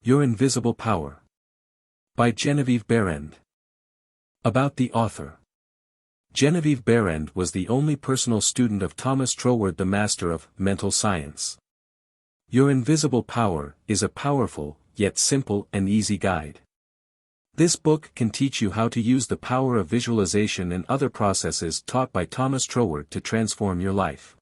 Your Invisible Power. By Genevieve Behrend. About the author. Genevieve Behrend was the only personal student of Thomas Troward, the master of mental science. Your Invisible Power is a powerful, yet simple and easy guide. This book can teach you how to use the power of visualization and other processes taught by Thomas Troward to transform your life.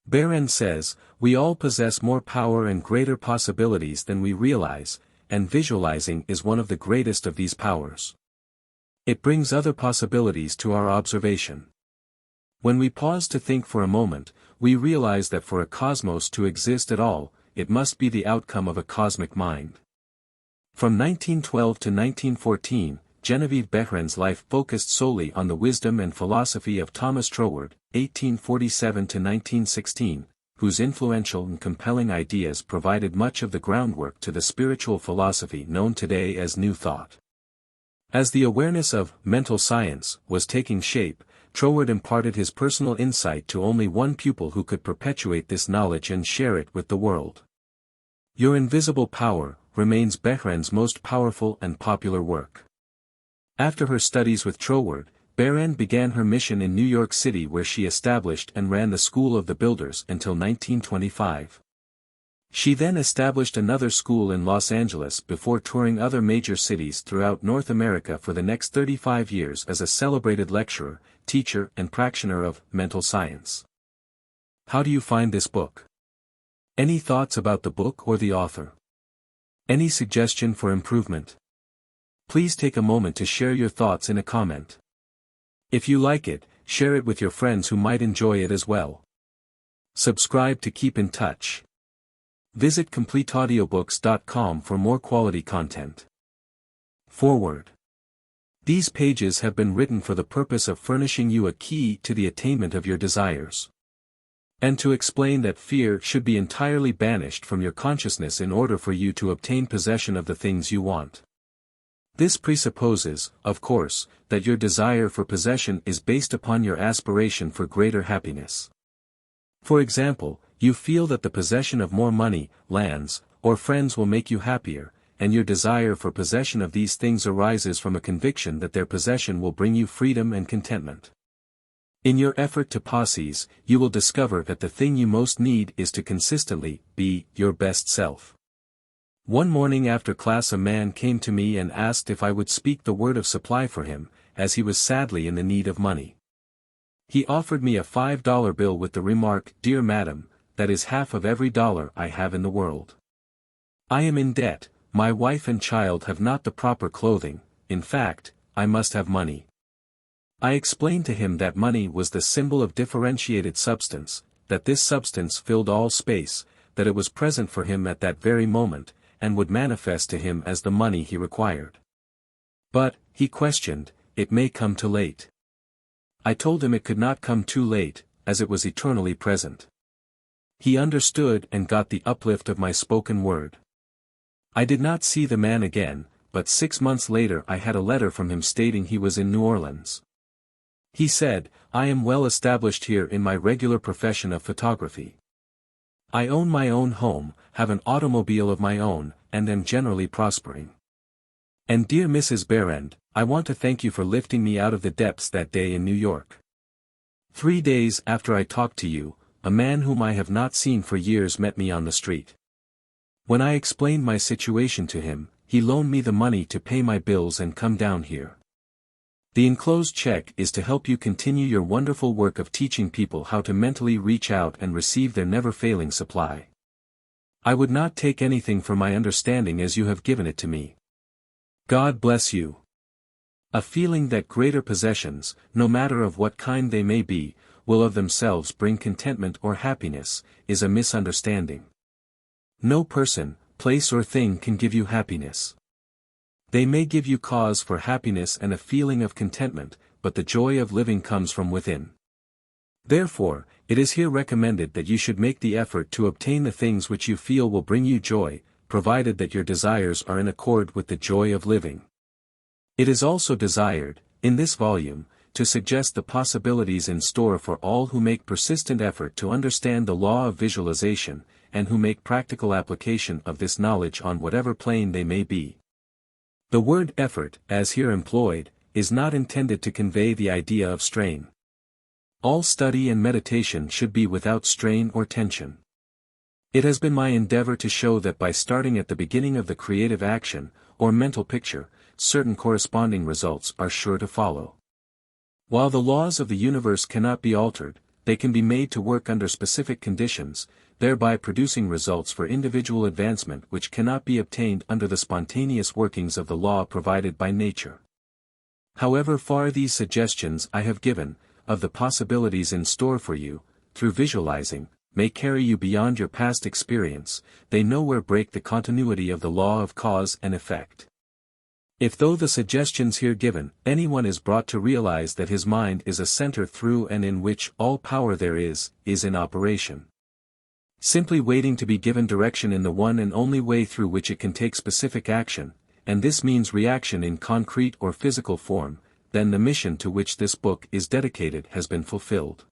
Behrend says, we all possess more power and greater possibilities than we realize, and visualizing is one of the greatest of these powers. It brings other possibilities to our observation. When we pause to think for a moment, we realize that for a cosmos to exist at all, it must be the outcome of a cosmic mind. From 1912 to 1914, Genevieve Behrend's life focused solely on the wisdom and philosophy of Thomas Troward, 1847 to 1916, whose influential and compelling ideas provided much of the groundwork to the spiritual philosophy known today as New Thought. As the awareness of mental science was taking shape, Troward imparted his personal insight to only one pupil who could perpetuate this knowledge and share it with the world. Your Invisible Power remains Behrend's most powerful and popular work. After her studies with Troward, Behrend began her mission in New York City, where she established and ran the School of the Builders until 1925. She then established another school in Los Angeles before touring other major cities throughout North America for the next 35 years as a celebrated lecturer, teacher and practitioner of mental science. How do you find this book? Any thoughts about the book or the author? Any suggestion for improvement? Please take a moment to share your thoughts in a comment. If you like it, share it with your friends who might enjoy it as well. Subscribe to keep in touch. Visit CompleteAudiobooks.com for more quality content. Foreword. These pages have been written for the purpose of furnishing you a key to the attainment of your desires, and to explain that fear should be entirely banished from your consciousness in order for you to obtain possession of the things you want. This presupposes, of course, that your desire for possession is based upon your aspiration for greater happiness. For example, you feel that the possession of more money, lands, or friends will make you happier, and your desire for possession of these things arises from a conviction that their possession will bring you freedom and contentment. In your effort to possess, you will discover that the thing you most need is to consistently be your best self. One morning after class, a man came to me and asked if I would speak the word of supply for him, as he was sadly in the need of money. He offered me a $5 bill with the remark, "Dear madam, that is half of every dollar I have in the world. I am in debt, my wife and child have not the proper clothing, in fact, I must have money." I explained to him that money was the symbol of differentiated substance, that this substance filled all space, that it was present for him at that very moment, and would manifest to him as the money he required. But, he questioned, it may come too late. I told him it could not come too late, as it was eternally present. He understood and got the uplift of my spoken word. I did not see the man again, but 6 months later I had a letter from him stating he was in New Orleans. He said, "I am well established here in my regular profession of photography. I own my own home, have an automobile of my own, and am generally prospering. And dear Mrs. Behrend, I want to thank you for lifting me out of the depths that day in New York. 3 days after I talked to you, a man whom I have not seen for years met me on the street. When I explained my situation to him, he loaned me the money to pay my bills and come down here. The enclosed check is to help you continue your wonderful work of teaching people how to mentally reach out and receive their never-failing supply. I would not take anything for my understanding as you have given it to me. God bless you." A feeling that greater possessions, no matter of what kind they may be, will of themselves bring contentment or happiness, is a misunderstanding. No person, place or thing can give you happiness. They may give you cause for happiness and a feeling of contentment, but the joy of living comes from within. Therefore, it is here recommended that you should make the effort to obtain the things which you feel will bring you joy, provided that your desires are in accord with the joy of living. It is also desired, in this volume, to suggest the possibilities in store for all who make persistent effort to understand the law of visualization, and who make practical application of this knowledge on whatever plane they may be. The word effort, as here employed, is not intended to convey the idea of strain. All study and meditation should be without strain or tension. It has been my endeavor to show that by starting at the beginning of the creative action, or mental picture, certain corresponding results are sure to follow. While the laws of the universe cannot be altered, they can be made to work under specific conditions, thereby producing results for individual advancement which cannot be obtained under the spontaneous workings of the law provided by nature. However far these suggestions I have given, of the possibilities in store for you, through visualizing, may carry you beyond your past experience, they nowhere break the continuity of the law of cause and effect. If through the suggestions here given, anyone is brought to realize that his mind is a center through and in which all power there is in operation. Simply waiting to be given direction in the one and only way through which it can take specific action, and this means reaction in concrete or physical form, then the mission to which this book is dedicated has been fulfilled.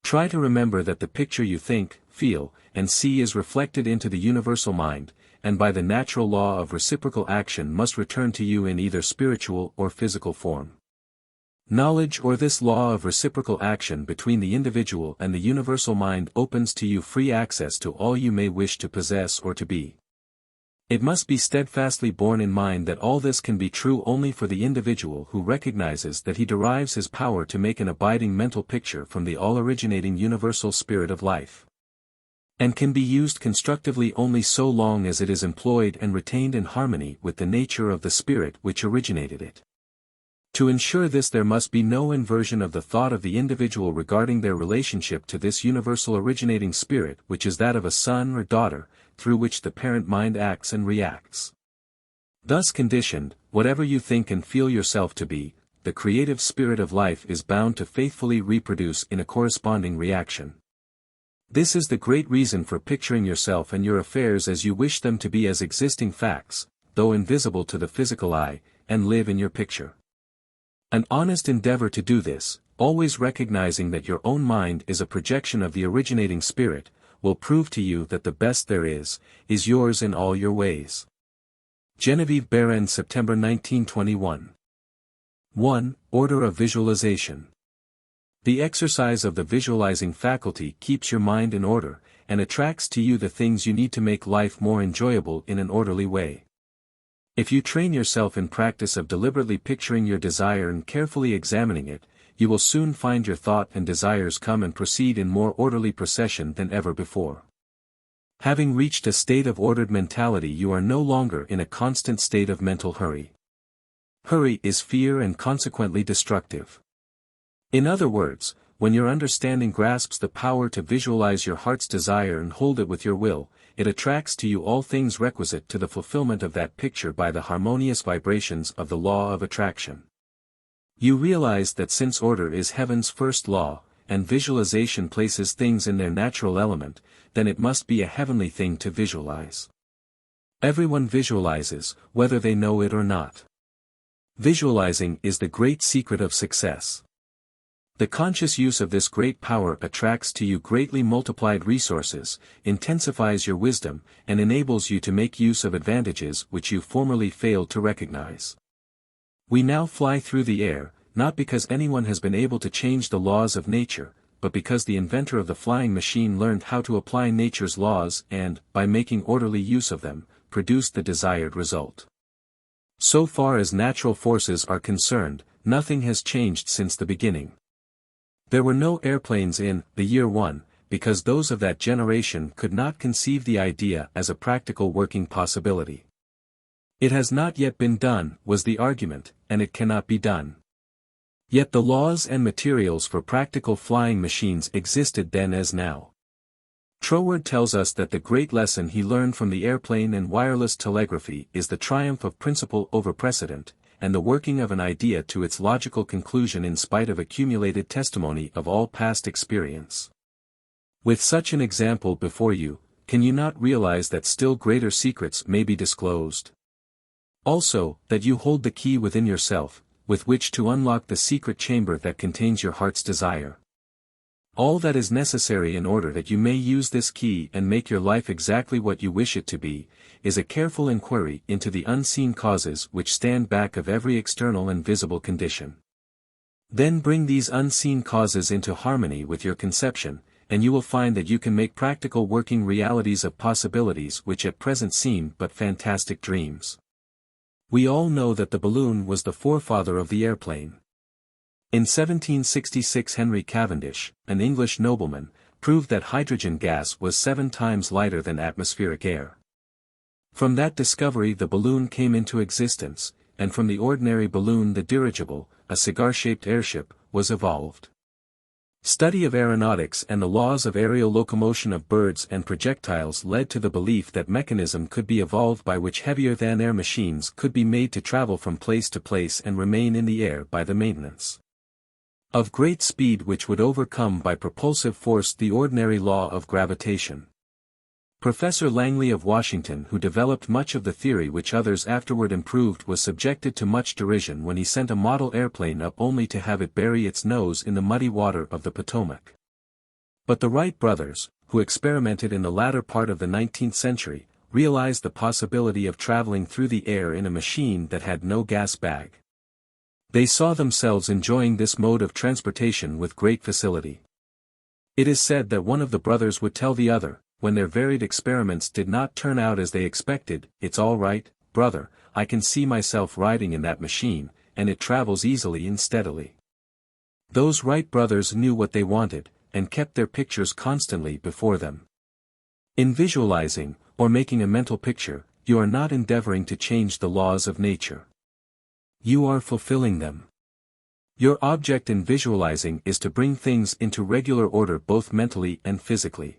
Try to remember that the picture you think, feel, and see is reflected into the universal mind, and by the natural law of reciprocal action must return to you in either spiritual or physical form. Knowledge or this law of reciprocal action between the individual and the universal mind opens to you free access to all you may wish to possess or to be. It must be steadfastly borne in mind that all this can be true only for the individual who recognizes that he derives his power to make an abiding mental picture from the all-originating universal spirit of life, and can be used constructively only so long as it is employed and retained in harmony with the nature of the spirit which originated it. To ensure this, there must be no inversion of the thought of the individual regarding their relationship to this universal originating spirit, which is that of a son or daughter, through which the parent mind acts and reacts. Thus conditioned, whatever you think and feel yourself to be, the creative spirit of life is bound to faithfully reproduce in a corresponding reaction. This is the great reason for picturing yourself and your affairs as you wish them to be as existing facts, though invisible to the physical eye, and live in your picture. An honest endeavor to do this, always recognizing that your own mind is a projection of the originating spirit, will prove to you that the best there is yours in all your ways. Genevieve Behrend, September 1921. 1. Order of visualization. The exercise of the visualizing faculty keeps your mind in order, and attracts to you the things you need to make life more enjoyable in an orderly way. If you train yourself in practice of deliberately picturing your desire and carefully examining it, you will soon find your thought and desires come and proceed in more orderly procession than ever before. Having reached a state of ordered mentality, you are no longer in a constant state of mental hurry. Hurry is fear and consequently destructive. In other words, when your understanding grasps the power to visualize your heart's desire and hold it with your will, it attracts to you all things requisite to the fulfillment of that picture by the harmonious vibrations of the law of attraction. You realize that since order is heaven's first law, and visualization places things in their natural element, then it must be a heavenly thing to visualize. Everyone visualizes, whether they know it or not. Visualizing is the great secret of success. The conscious use of this great power attracts to you greatly multiplied resources, intensifies your wisdom, and enables you to make use of advantages which you formerly failed to recognize. We now fly through the air, not because anyone has been able to change the laws of nature, but because the inventor of the flying machine learned how to apply nature's laws and, by making orderly use of them, produced the desired result. So far as natural forces are concerned, nothing has changed since the beginning. There were no airplanes in the year 1, because those of that generation could not conceive the idea as a practical working possibility. It has not yet been done, was the argument, and it cannot be done. Yet the laws and materials for practical flying machines existed then as now. Troward tells us that the great lesson he learned from the airplane and wireless telegraphy is the triumph of principle over precedent, and the working of an idea to its logical conclusion in spite of accumulated testimony of all past experience. With such an example before you, can you not realize that still greater secrets may be disclosed? Also, that you hold the key within yourself, with which to unlock the secret chamber that contains your heart's desire. All that is necessary in order that you may use this key and make your life exactly what you wish it to be, is a careful inquiry into the unseen causes which stand back of every external and visible condition. Then bring these unseen causes into harmony with your conception, and you will find that you can make practical working realities of possibilities which at present seem but fantastic dreams. We all know that the balloon was the forefather of the airplane. In 1766 Henry Cavendish, an English nobleman, proved that hydrogen gas was 7 times lighter than atmospheric air. From that discovery the balloon came into existence, and from the ordinary balloon the dirigible, a cigar-shaped airship, was evolved. Study of aeronautics and the laws of aerial locomotion of birds and projectiles led to the belief that mechanism could be evolved by which heavier-than-air machines could be made to travel from place to place and remain in the air by the maintenance of great speed which would overcome by propulsive force the ordinary law of gravitation. Professor Langley of Washington, who developed much of the theory which others afterward improved, was subjected to much derision when he sent a model airplane up only to have it bury its nose in the muddy water of the Potomac. But the Wright brothers, who experimented in the latter part of the 19th century, realized the possibility of traveling through the air in a machine that had no gas bag. They saw themselves enjoying this mode of transportation with great facility. It is said that one of the brothers would tell the other, when their varied experiments did not turn out as they expected, "It's all right, brother, I can see myself riding in that machine, and it travels easily and steadily." Those Wright brothers knew what they wanted, and kept their pictures constantly before them. In visualizing, or making a mental picture, you are not endeavoring to change the laws of nature. You are fulfilling them. Your object in visualizing is to bring things into regular order both mentally and physically.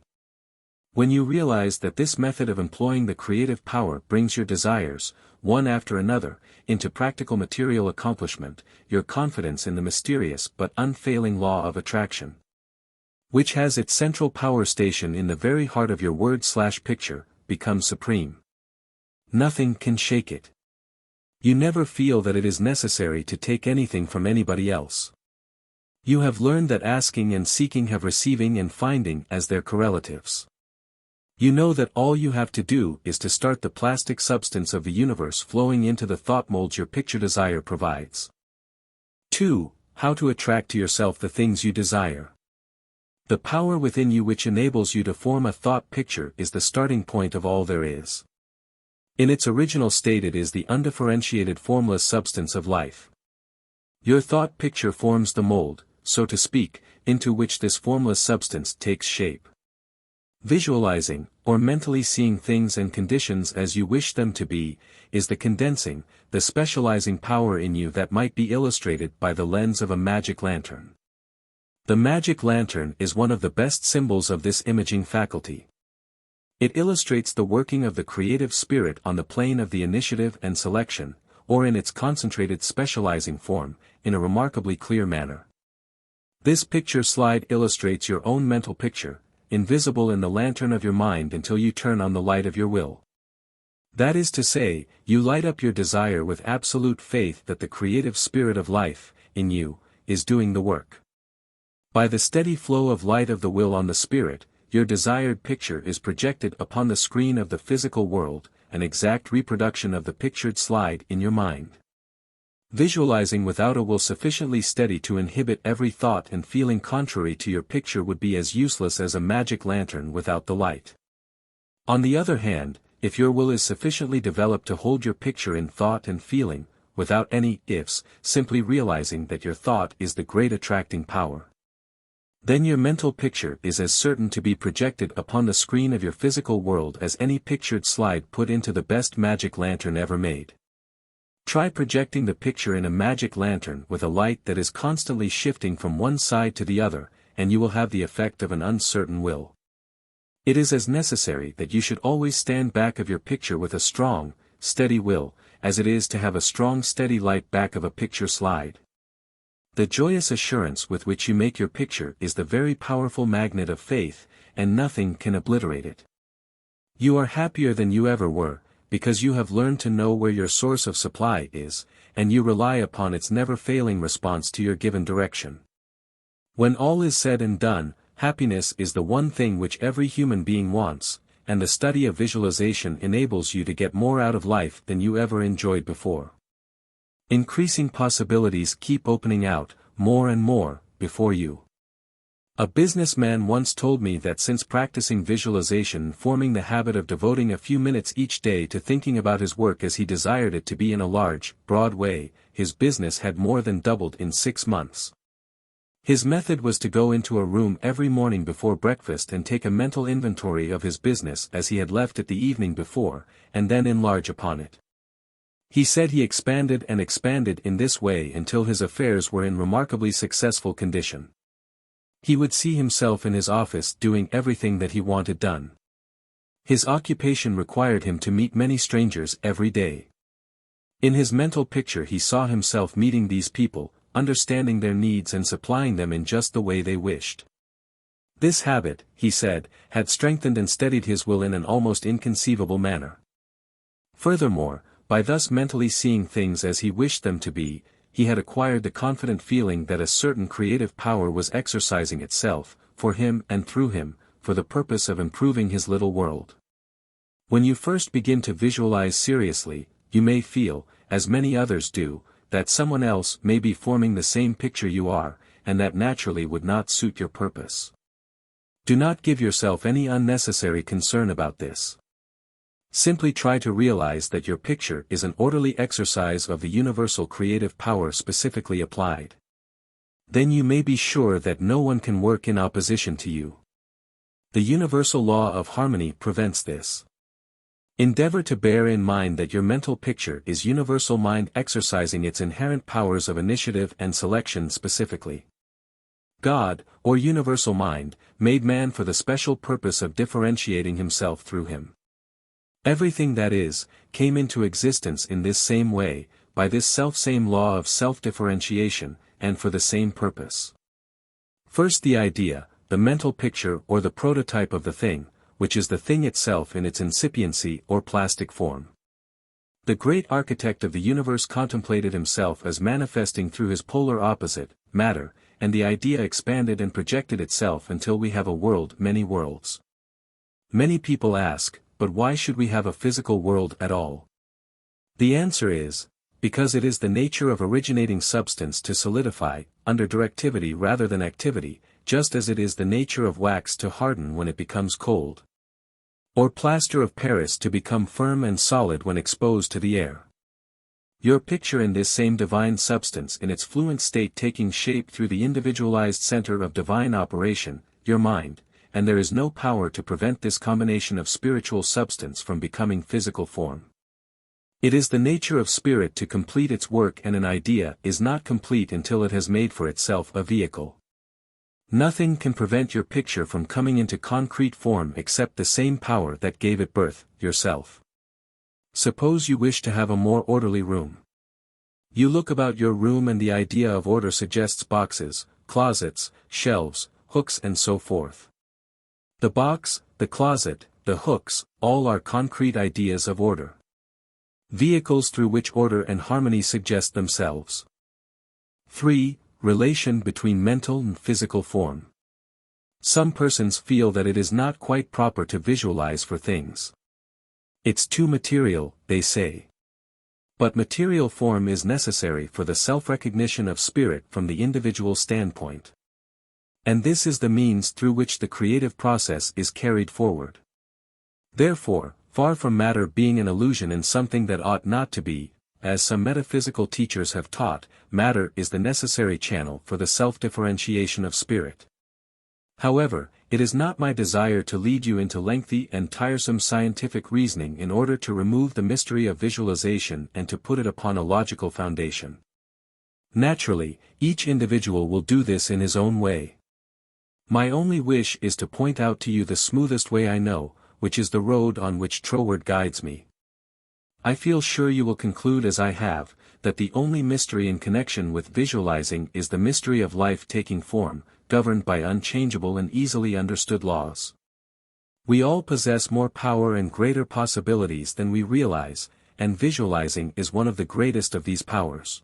When you realize that this method of employing the creative power brings your desires, one after another, into practical material accomplishment, your confidence in the mysterious but unfailing law of attraction, which has its central power station in the very heart of your word/picture, becomes supreme. Nothing can shake it. You never feel that it is necessary to take anything from anybody else. You have learned that asking and seeking have receiving and finding as their correlatives. You know that all you have to do is to start the plastic substance of the universe flowing into the thought molds your picture desire provides. 2. How to attract to yourself the things you desire. The power within you which enables you to form a thought picture is the starting point of all there is. In its original state it is the undifferentiated formless substance of life. Your thought picture forms the mold, so to speak, into which this formless substance takes shape. Visualizing, or mentally seeing things and conditions as you wish them to be, is the condensing, the specializing power in you that might be illustrated by the lens of a magic lantern. The magic lantern is one of the best symbols of this imaging faculty. It illustrates the working of the creative spirit on the plane of the initiative and selection, or in its concentrated specializing form, in a remarkably clear manner. This picture slide illustrates your own mental picture, invisible in the lantern of your mind until you turn on the light of your will. That is to say, you light up your desire with absolute faith that the creative spirit of life, in you, is doing the work. By the steady flow of light of the will on the spirit, your desired picture is projected upon the screen of the physical world, an exact reproduction of the pictured slide in your mind. Visualizing without a will sufficiently steady to inhibit every thought and feeling contrary to your picture would be as useless as a magic lantern without the light. On the other hand, if your will is sufficiently developed to hold your picture in thought and feeling, without any ifs, simply realizing that your thought is the great attracting power, then your mental picture is as certain to be projected upon the screen of your physical world as any pictured slide put into the best magic lantern ever made. Try projecting the picture in a magic lantern with a light that is constantly shifting from one side to the other, and you will have the effect of an uncertain will. It is as necessary that you should always stand back of your picture with a strong, steady will, as it is to have a strong steady light back of a picture slide. The joyous assurance with which you make your picture is the very powerful magnet of faith, and nothing can obliterate it. You are happier than you ever were, because you have learned to know where your source of supply is, and you rely upon its never-failing response to your given direction. When all is said and done, happiness is the one thing which every human being wants, and the study of visualization enables you to get more out of life than you ever enjoyed before. Increasing possibilities keep opening out, more and more, before you. A businessman once told me that since practicing visualization and forming the habit of devoting a few minutes each day to thinking about his work as he desired it to be in a large, broad way, his business had more than doubled in 6 months. His method was to go into a room every morning before breakfast and take a mental inventory of his business as he had left it the evening before, and then enlarge upon it. He said he expanded and expanded in this way until his affairs were in remarkably successful condition. He would see himself in his office doing everything that he wanted done. His occupation required him to meet many strangers every day. In his mental picture he saw himself meeting these people, understanding their needs and supplying them in just the way they wished. This habit, he said, had strengthened and steadied his will in an almost inconceivable manner. Furthermore, by thus mentally seeing things as he wished them to be, he had acquired the confident feeling that a certain creative power was exercising itself, for him and through him, for the purpose of improving his little world. When you first begin to visualize seriously, you may feel, as many others do, that someone else may be forming the same picture you are, and that naturally would not suit your purpose. Do not give yourself any unnecessary concern about this. Simply try to realize that your picture is an orderly exercise of the universal creative power specifically applied. Then you may be sure that no one can work in opposition to you. The universal law of harmony prevents this. Endeavor to bear in mind that your mental picture is universal mind exercising its inherent powers of initiative and selection specifically. God, or universal mind, made man for the special purpose of differentiating himself through him. Everything that is, came into existence in this same way, by this self-same law of self-differentiation, and for the same purpose. First the idea, the mental picture or the prototype of the thing, which is the thing itself in its incipiency or plastic form. The great architect of the universe contemplated himself as manifesting through his polar opposite, matter, and the idea expanded and projected itself until we have a world, many worlds. Many people ask, but why should we have a physical world at all? The answer is, because it is the nature of originating substance to solidify, under directivity rather than activity, just as it is the nature of wax to harden when it becomes cold. Or plaster of Paris to become firm and solid when exposed to the air. Your picture in this same divine substance in its fluent state taking shape through the individualized center of divine operation, your mind, and there is no power to prevent this combination of spiritual substance from becoming physical form. It is the nature of spirit to complete its work, and an idea is not complete until it has made for itself a vehicle. Nothing can prevent your picture from coming into concrete form except the same power that gave it birth, yourself. Suppose you wish to have a more orderly room. You look about your room and the idea of order suggests boxes, closets, shelves, hooks and so forth. The box, the closet, the hooks, all are concrete ideas of order. Vehicles through which order and harmony suggest themselves. 3. Relation between mental and physical form. Some persons feel that it is not quite proper to visualize for things. It's too material, they say. But material form is necessary for the self-recognition of spirit from the individual standpoint. And this is the means through which the creative process is carried forward. Therefore, far from matter being an illusion and something that ought not to be, as some metaphysical teachers have taught, matter is the necessary channel for the self-differentiation of spirit. However, it is not my desire to lead you into lengthy and tiresome scientific reasoning in order to remove the mystery of visualization and to put it upon a logical foundation. Naturally, each individual will do this in his own way. My only wish is to point out to you the smoothest way I know, which is the road on which Troward guides me. I feel sure you will conclude as I have, that the only mystery in connection with visualizing is the mystery of life taking form, governed by unchangeable and easily understood laws. We all possess more power and greater possibilities than we realize, and visualizing is one of the greatest of these powers.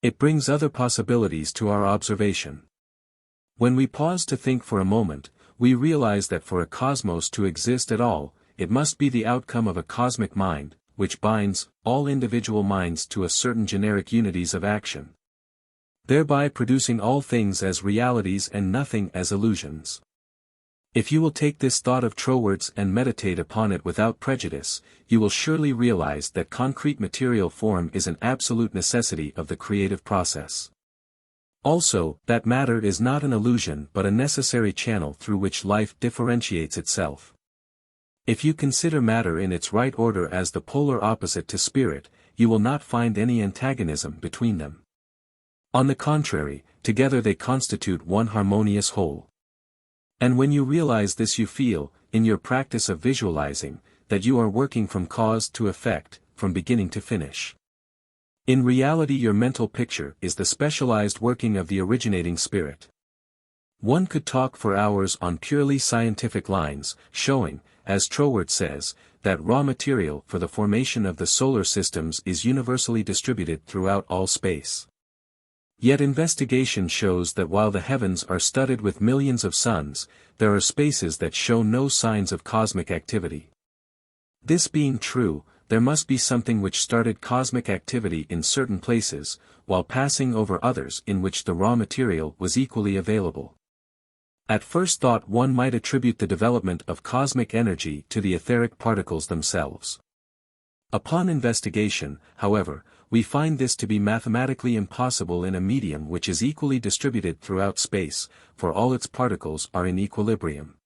It brings other possibilities to our observation. When we pause to think for a moment, we realize that for a cosmos to exist at all, it must be the outcome of a cosmic mind, which binds all individual minds to a certain generic unities of action, thereby producing all things as realities and nothing as illusions. If you will take this thought of Troward's and meditate upon it without prejudice, you will surely realize that concrete material form is an absolute necessity of the creative process. Also, that matter is not an illusion but a necessary channel through which life differentiates itself. If you consider matter in its right order as the polar opposite to spirit, you will not find any antagonism between them. On the contrary, together they constitute one harmonious whole. And when you realize this, you feel, in your practice of visualizing, that you are working from cause to effect, from beginning to finish. In reality, your mental picture is the specialized working of the originating spirit. One could talk for hours on purely scientific lines, showing, as Troward says, that raw material for the formation of the solar systems is universally distributed throughout all space. Yet investigation shows that while the heavens are studded with millions of suns, there are spaces that show no signs of cosmic activity. This being true, there must be something which started cosmic activity in certain places, while passing over others in which the raw material was equally available. At first thought, one might attribute the development of cosmic energy to the etheric particles themselves. Upon investigation, however, we find this to be mathematically impossible in a medium which is equally distributed throughout space, for all its particles are in equilibrium.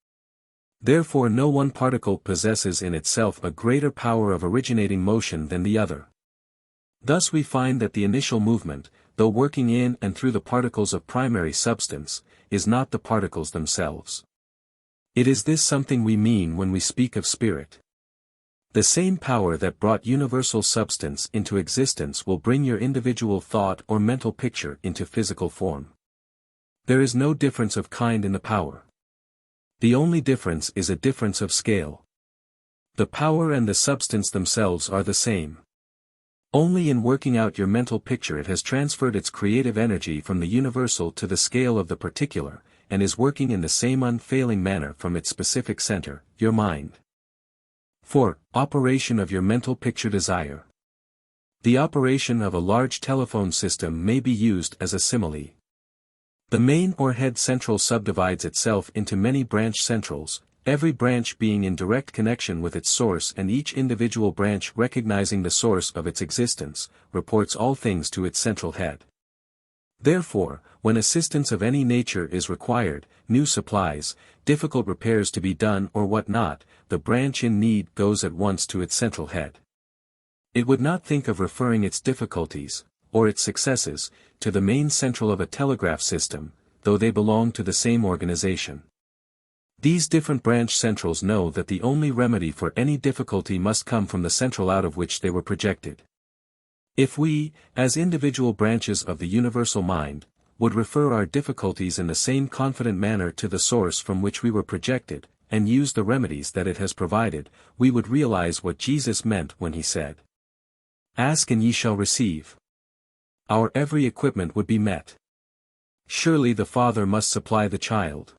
Therefore no one particle possesses in itself a greater power of originating motion than the other. Thus we find that the initial movement, though working in and through the particles of primary substance, is not the particles themselves. It is this something we mean when we speak of spirit. The same power that brought universal substance into existence will bring your individual thought or mental picture into physical form. There is no difference of kind in the power. The only difference is a difference of scale. The power and the substance themselves are the same. Only in working out your mental picture it has transferred its creative energy from the universal to the scale of the particular, and is working in the same unfailing manner from its specific center, your mind. 4. Operation of your mental picture desire. The operation of a large telephone system may be used as a simile. The main or head central subdivides itself into many branch centrals, every branch being in direct connection with its source, and each individual branch recognizing the source of its existence, reports all things to its central head. Therefore, when assistance of any nature is required, new supplies, difficult repairs to be done or what not, the branch in need goes at once to its central head. It would not think of referring its difficulties, or its successes, to the main central of a telegraph system, though they belong to the same organization. These different branch centrals know that the only remedy for any difficulty must come from the central out of which they were projected. If we, as individual branches of the universal mind, would refer our difficulties in the same confident manner to the source from which we were projected, and use the remedies that it has provided, we would realize what Jesus meant when he said, "Ask and ye shall receive." Our every equipment would be met. Surely the Father must supply the child.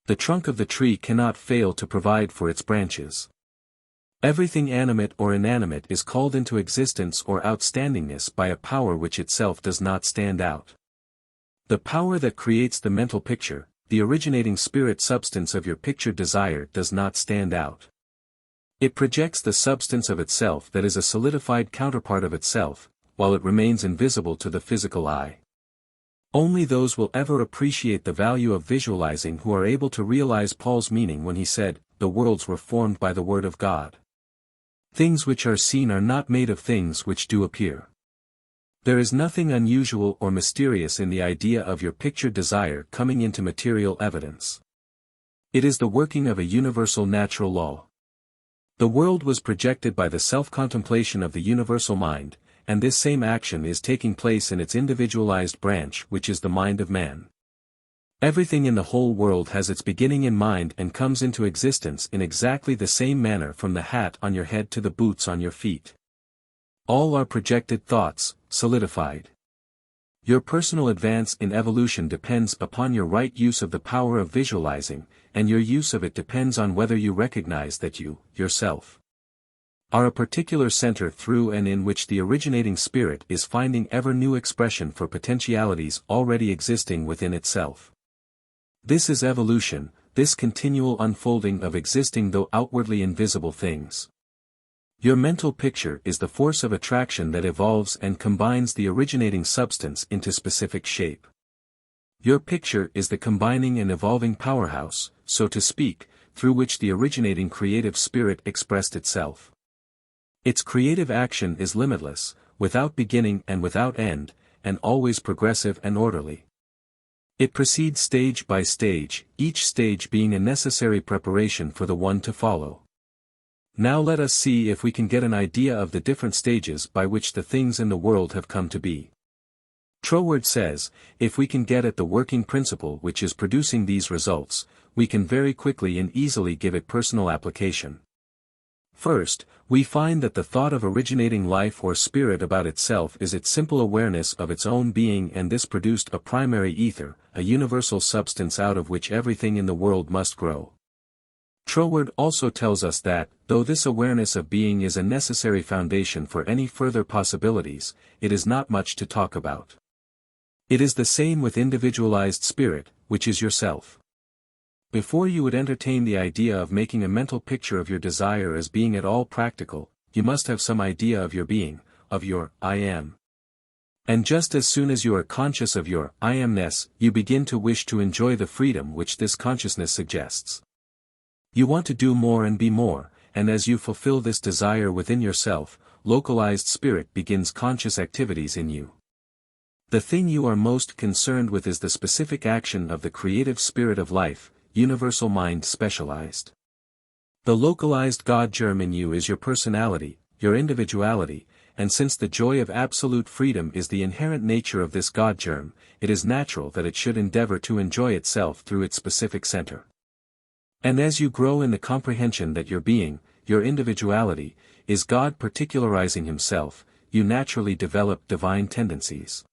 The trunk of the tree cannot fail to provide for its branches. Everything animate or inanimate is called into existence or outstandingness by a power which itself does not stand out. The power that creates the mental picture, the originating spirit substance of your pictured desire, does not stand out. It projects the substance of itself that is a solidified counterpart of itself, while it remains invisible to the physical eye. Only those will ever appreciate the value of visualizing who are able to realize Paul's meaning when he said, "The worlds were formed by the word of God." Things which are seen are not made of things which do appear. There is nothing unusual or mysterious in the idea of your pictured desire coming into material evidence. It is the working of a universal natural law. The world was projected by the self-contemplation of the universal mind, and this same action is taking place in its individualized branch, which is the mind of man. Everything in the whole world has its beginning in mind and comes into existence in exactly the same manner, from the hat on your head to the boots on your feet. All are projected thoughts, solidified. Your personal advance in evolution depends upon your right use of the power of visualizing, and your use of it depends on whether you recognize that you, yourself, are a particular center through and in which the originating spirit is finding ever new expression for potentialities already existing within itself. This is evolution, this continual unfolding of existing though outwardly invisible things. Your mental picture is the force of attraction that evolves and combines the originating substance into specific shape. Your picture is the combining and evolving powerhouse, so to speak, through which the originating creative spirit expressed itself. Its creative action is limitless, without beginning and without end, and always progressive and orderly. It proceeds stage by stage, each stage being a necessary preparation for the one to follow. Now let us see if we can get an idea of the different stages by which the things in the world have come to be. Troward says, if we can get at the working principle which is producing these results, we can very quickly and easily give it personal application. First, we find that the thought of originating life or spirit about itself is its simple awareness of its own being, and this produced a primary ether, a universal substance out of which everything in the world must grow. Troward also tells us that, though this awareness of being is a necessary foundation for any further possibilities, it is not much to talk about. It is the same with individualized spirit, which is yourself. Before you would entertain the idea of making a mental picture of your desire as being at all practical, you must have some idea of your being, of your I am. And just as soon as you are conscious of your I amness, you begin to wish to enjoy the freedom which this consciousness suggests. You want to do more and be more, and as you fulfill this desire within yourself, localized spirit begins conscious activities in you. The thing you are most concerned with is the specific action of the creative spirit of life, universal mind specialized. The localized God germ in you is your personality, your individuality, and since the joy of absolute freedom is the inherent nature of this God germ, it is natural that it should endeavor to enjoy itself through its specific center. And as you grow in the comprehension that your being, your individuality, is God particularizing himself, you naturally develop divine tendencies.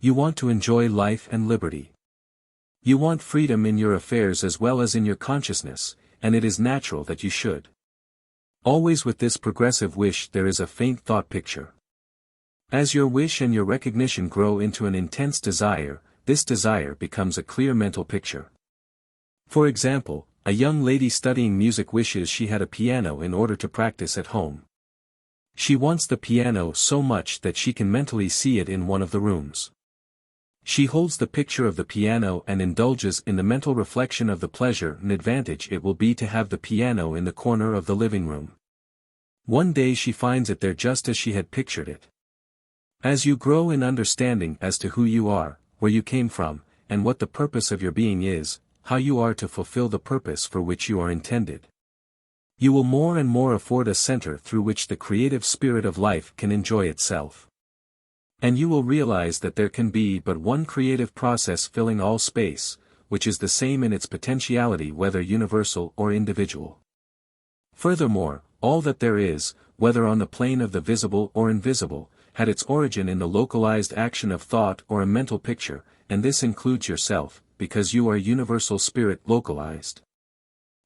You want to enjoy life and liberty. You want freedom in your affairs as well as in your consciousness, and it is natural that you should. Always with this progressive wish there is a faint thought picture. As your wish and your recognition grow into an intense desire, this desire becomes a clear mental picture. For example, a young lady studying music wishes she had a piano in order to practice at home. She wants the piano so much that she can mentally see it in one of the rooms. She holds the picture of the piano and indulges in the mental reflection of the pleasure and advantage it will be to have the piano in the corner of the living room. One day she finds it there just as she had pictured it. As you grow in understanding as to who you are, where you came from, and what the purpose of your being is, how you are to fulfill the purpose for which you are intended, you will more and more afford a center through which the creative spirit of life can enjoy itself. And you will realize that there can be but one creative process filling all space, which is the same in its potentiality whether universal or individual. Furthermore, all that there is, whether on the plane of the visible or invisible, had its origin in the localized action of thought or a mental picture, and this includes yourself, because you are universal spirit localized.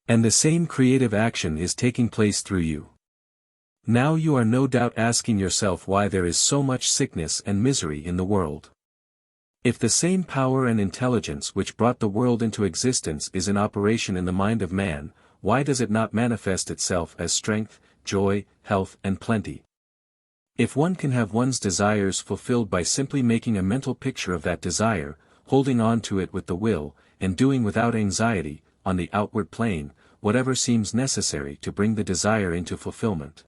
And the same creative action is taking place through you. Now you are no doubt asking yourself why there is so much sickness and misery in the world. If the same power and intelligence which brought the world into existence is in operation in the mind of man, why does it not manifest itself as strength, joy, health and plenty? If one can have one's desires fulfilled by simply making a mental picture of that desire, holding on to it with the will, and doing without anxiety, on the outward plane, whatever seems necessary to bring the desire into fulfillment,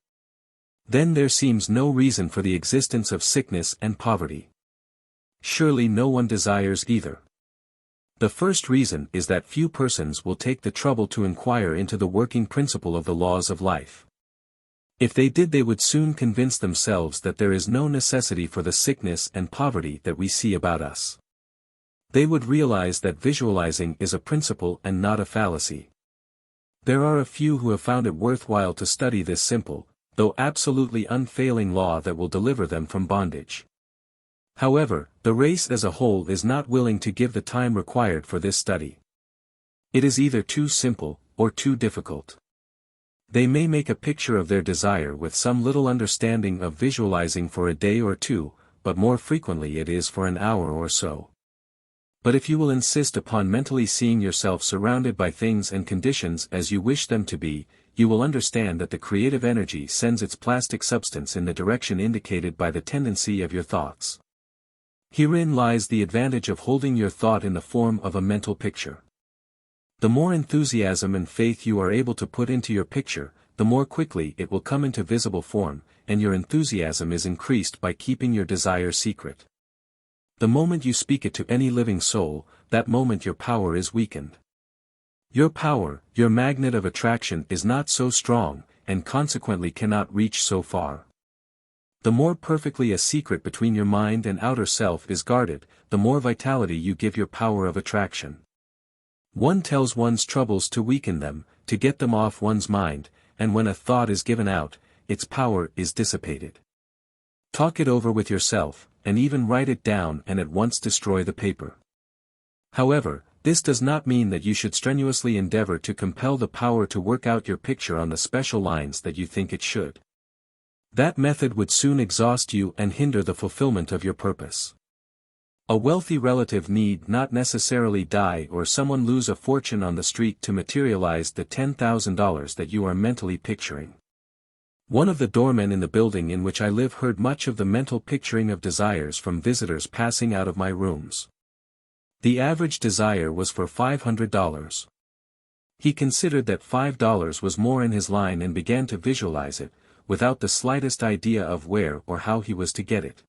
then there seems no reason for the existence of sickness and poverty. Surely no one desires either. The first reason is that few persons will take the trouble to inquire into the working principle of the laws of life. If they did, they would soon convince themselves that there is no necessity for the sickness and poverty that we see about us. They would realize that visualizing is a principle and not a fallacy. There are a few who have found it worthwhile to study this simple, though absolutely unfailing law that will deliver them from bondage. However, the race as a whole is not willing to give the time required for this study. It is either too simple, or too difficult. They may make a picture of their desire with some little understanding of visualizing for a day or two, but more frequently it is for an hour or so. But if you will insist upon mentally seeing yourself surrounded by things and conditions as you wish them to be, you will understand that the creative energy sends its plastic substance in the direction indicated by the tendency of your thoughts. Herein lies the advantage of holding your thought in the form of a mental picture. The more enthusiasm and faith you are able to put into your picture, the more quickly it will come into visible form, and your enthusiasm is increased by keeping your desire secret. The moment you speak it to any living soul, that moment your power is weakened. Your power, your magnet of attraction is not so strong, and consequently cannot reach so far. The more perfectly a secret between your mind and outer self is guarded, the more vitality you give your power of attraction. One tells one's troubles to weaken them, to get them off one's mind, and when a thought is given out, its power is dissipated. Talk it over with yourself, and even write it down and at once destroy the paper. However, this does not mean that you should strenuously endeavor to compel the power to work out your picture on the special lines that you think it should. That method would soon exhaust you and hinder the fulfillment of your purpose. A wealthy relative need not necessarily die or someone lose a fortune on the street to materialize the $10,000 that you are mentally picturing. One of the doormen in the building in which I live heard much of the mental picturing of desires from visitors passing out of my rooms. The average desire was for $500. He considered that $5 was more in his line and began to visualize it, without the slightest idea of where or how he was to get it.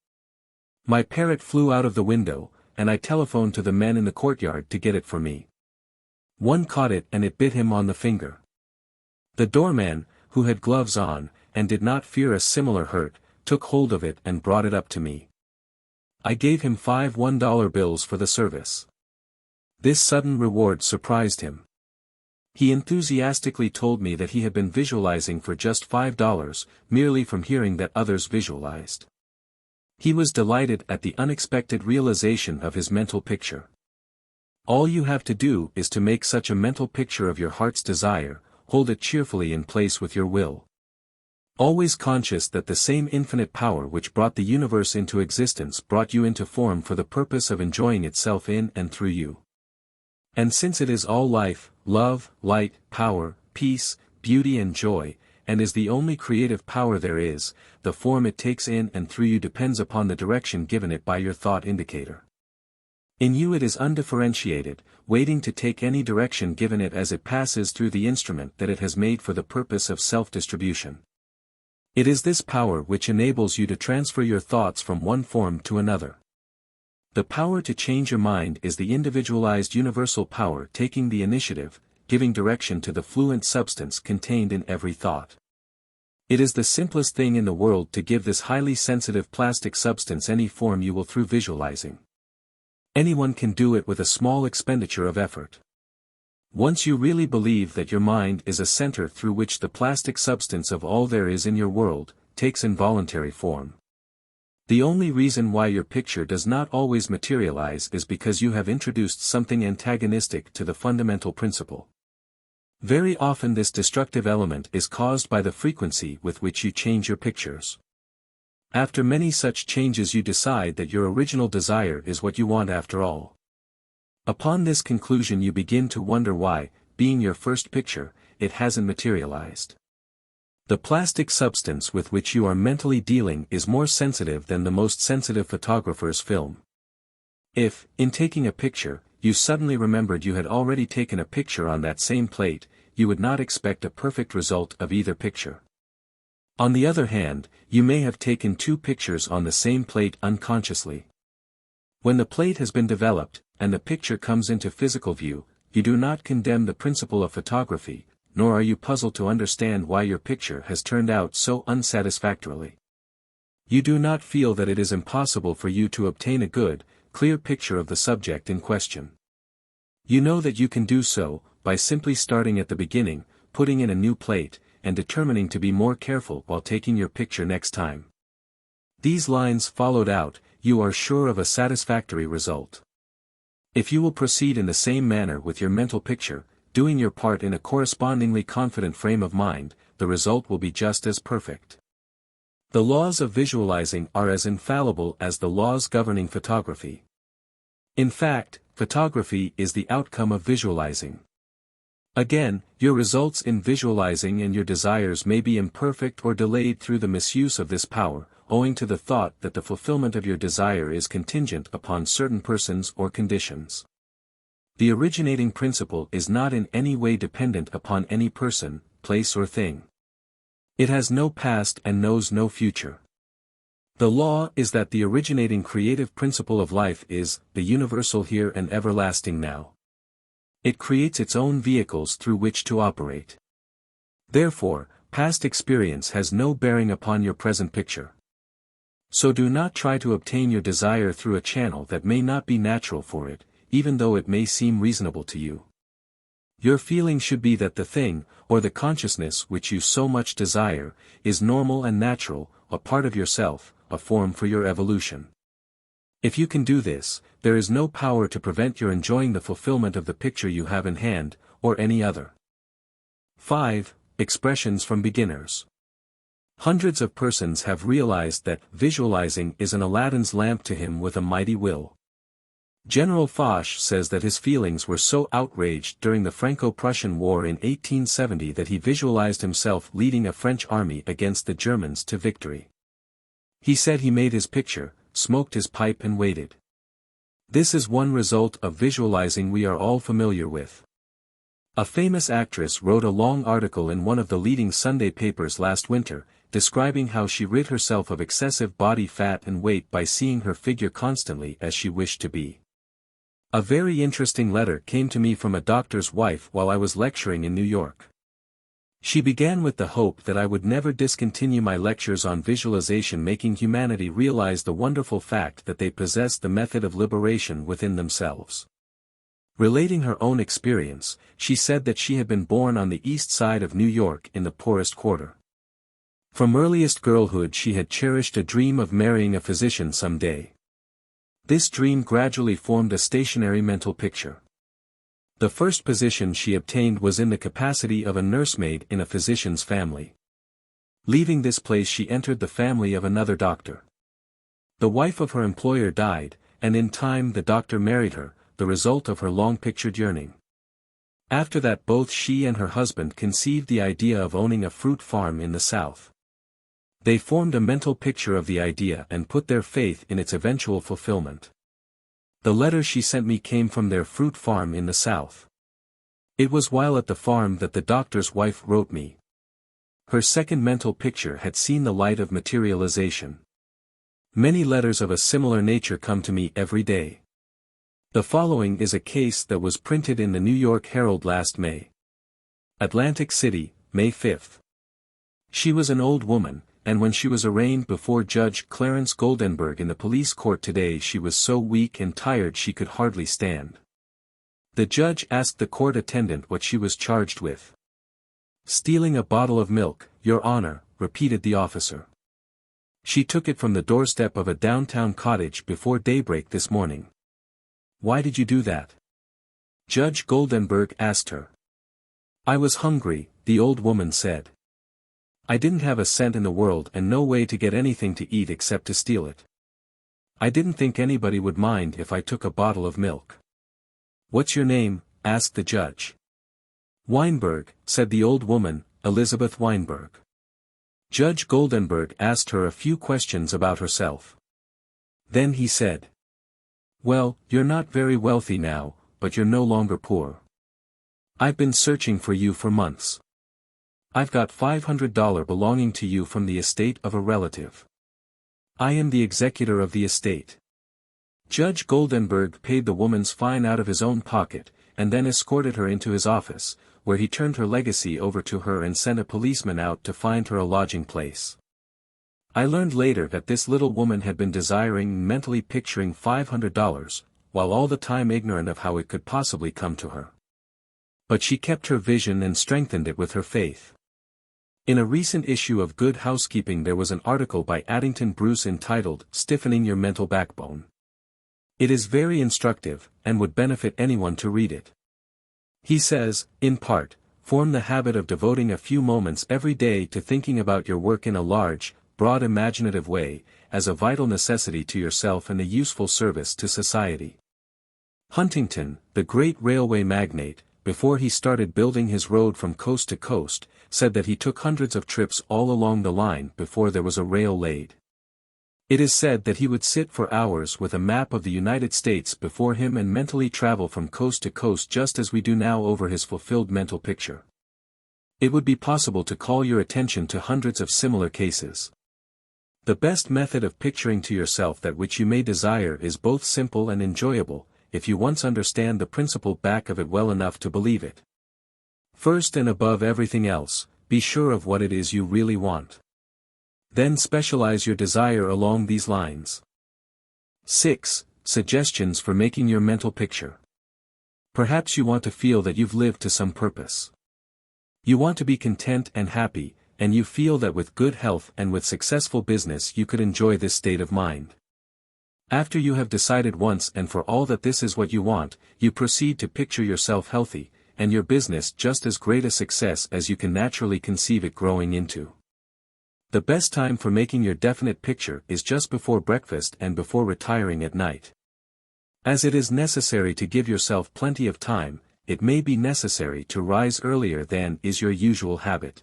My parrot flew out of the window, and I telephoned to the men in the courtyard to get it for me. One caught it and it bit him on the finger. The doorman, who had gloves on, and did not fear a similar hurt, took hold of it and brought it up to me. I gave him 5 $1 bills for the service. This sudden reward surprised him. He enthusiastically told me that he had been visualizing for just $5, merely from hearing that others visualized. He was delighted at the unexpected realization of his mental picture. All you have to do is to make such a mental picture of your heart's desire, hold it cheerfully in place with your will. Always conscious that the same infinite power which brought the universe into existence brought you into form for the purpose of enjoying itself in and through you. And since it is all life, love, light, power, peace, beauty and joy, and is the only creative power there is, the form it takes in and through you depends upon the direction given it by your thought indicator. In you it is undifferentiated, waiting to take any direction given it as it passes through the instrument that it has made for the purpose of self-distribution. It is this power which enables you to transfer your thoughts from one form to another. The power to change your mind is the individualized universal power taking the initiative, giving direction to the fluent substance contained in every thought. It is the simplest thing in the world to give this highly sensitive plastic substance any form you will through visualizing. Anyone can do it with a small expenditure of effort. Once you really believe that your mind is a center through which the plastic substance of all there is in your world takes involuntary form. The only reason why your picture does not always materialize is because you have introduced something antagonistic to the fundamental principle. Very often this destructive element is caused by the frequency with which you change your pictures. After many such changes you decide that your original desire is what you want after all. Upon this conclusion you begin to wonder why, being your first picture, it hasn't materialized. The plastic substance with which you are mentally dealing is more sensitive than the most sensitive photographer's film. If, in taking a picture, you suddenly remembered you had already taken a picture on that same plate, you would not expect a perfect result of either picture. On the other hand, you may have taken 2 pictures on the same plate unconsciously. When the plate has been developed, and the picture comes into physical view, you do not condemn the principle of photography, nor are you puzzled to understand why your picture has turned out so unsatisfactorily. You do not feel that it is impossible for you to obtain a good, clear picture of the subject in question. You know that you can do so, by simply starting at the beginning, putting in a new plate, and determining to be more careful while taking your picture next time. These lines followed out, you are sure of a satisfactory result. If you will proceed in the same manner with your mental picture, doing your part in a correspondingly confident frame of mind, the result will be just as perfect. The laws of visualizing are as infallible as the laws governing photography. In fact, photography is the outcome of visualizing. Again, your results in visualizing and your desires may be imperfect or delayed through the misuse of this power, owing to the thought that the fulfillment of your desire is contingent upon certain persons or conditions. The originating principle is not in any way dependent upon any person, place or thing. It has no past and knows no future. The law is that the originating creative principle of life is the universal here and everlasting now. It creates its own vehicles through which to operate. Therefore, past experience has no bearing upon your present picture. So do not try to obtain your desire through a channel that may not be natural for it, even though it may seem reasonable to you. Your feeling should be that the thing, or the consciousness which you so much desire, is normal and natural, a part of yourself, a form for your evolution. If you can do this, there is no power to prevent your enjoying the fulfillment of the picture you have in hand, or any other. 5. Expressions from beginners. Hundreds of persons have realized that visualizing is an Aladdin's lamp to him with a mighty will. General Foch says that his feelings were so outraged during the Franco-Prussian War in 1870 that he visualized himself leading a French army against the Germans to victory. He said he made his picture, smoked his pipe and waited. This is one result of visualizing we are all familiar with. A famous actress wrote a long article in one of the leading Sunday papers last winter, describing how she rid herself of excessive body fat and weight by seeing her figure constantly as she wished to be. A very interesting letter came to me from a doctor's wife while I was lecturing in New York. She began with the hope that I would never discontinue my lectures on visualization, making humanity realize the wonderful fact that they possess the method of liberation within themselves. Relating her own experience, she said that she had been born on the east side of New York in the poorest quarter. From earliest girlhood she had cherished a dream of marrying a physician someday. This dream gradually formed a stationary mental picture. The first position she obtained was in the capacity of a nursemaid in a physician's family. Leaving this place she entered the family of another doctor. The wife of her employer died, and in time the doctor married her, the result of her long-pictured yearning. After that both she and her husband conceived the idea of owning a fruit farm in the South. They formed a mental picture of the idea and put their faith in its eventual fulfillment. The letter she sent me came from their fruit farm in the South. It was while at the farm that the doctor's wife wrote me. Her second mental picture had seen the light of materialization. Many letters of a similar nature come to me every day. The following is a case that was printed in the New York Herald last May. Atlantic City, May 5. She was an old woman, and when she was arraigned before Judge Clarence Goldenberg in the police court today she was so weak and tired she could hardly stand. The judge asked the court attendant what she was charged with. "Stealing a bottle of milk, Your Honor," repeated the officer. "She took it from the doorstep of a downtown cottage before daybreak this morning." "Why did you do that?" Judge Goldenberg asked her. "I was hungry," the old woman said. "I didn't have a cent in the world and no way to get anything to eat except to steal it. I didn't think anybody would mind if I took a bottle of milk." "What's your name?" asked the judge. "Weinberg," said the old woman, "Elizabeth Weinberg." Judge Goldenberg asked her a few questions about herself. Then he said, "Well, you're not very wealthy now, but you're no longer poor. I've been searching for you for months. I've got $500 belonging to you from the estate of a relative. I am the executor of the estate." Judge Goldenberg paid the woman's fine out of his own pocket, and then escorted her into his office, where he turned her legacy over to her and sent a policeman out to find her a lodging place. I learned later that this little woman had been desiring and mentally picturing $500, while all the time ignorant of how it could possibly come to her. But she kept her vision and strengthened it with her faith. In a recent issue of Good Housekeeping there was an article by Addington Bruce entitled, Stiffening Your Mental Backbone. It is very instructive, and would benefit anyone to read it. He says, in part, form the habit of devoting a few moments every day to thinking about your work in a large, broad imaginative way, as a vital necessity to yourself and a useful service to society. Huntington, the great railway magnate, before he started building his road from coast to coast, said that he took hundreds of trips all along the line before there was a rail laid. It is said that he would sit for hours with a map of the United States before him and mentally travel from coast to coast just as we do now over his fulfilled mental picture. It would be possible to call your attention to hundreds of similar cases. The best method of picturing to yourself that which you may desire is both simple and enjoyable, if you once understand the principle back of it well enough to believe it. First and above everything else, be sure of what it is you really want. Then specialize your desire along these lines. 6. Suggestions for making your mental picture. Perhaps you want to feel that you've lived to some purpose. You want to be content and happy, and you feel that with good health and with successful business you could enjoy this state of mind. After you have decided once and for all that this is what you want, you proceed to picture yourself healthy, and your business just as great a success as you can naturally conceive it growing into. The best time for making your definite picture is just before breakfast and before retiring at night. As it is necessary to give yourself plenty of time, it may be necessary to rise earlier than is your usual habit.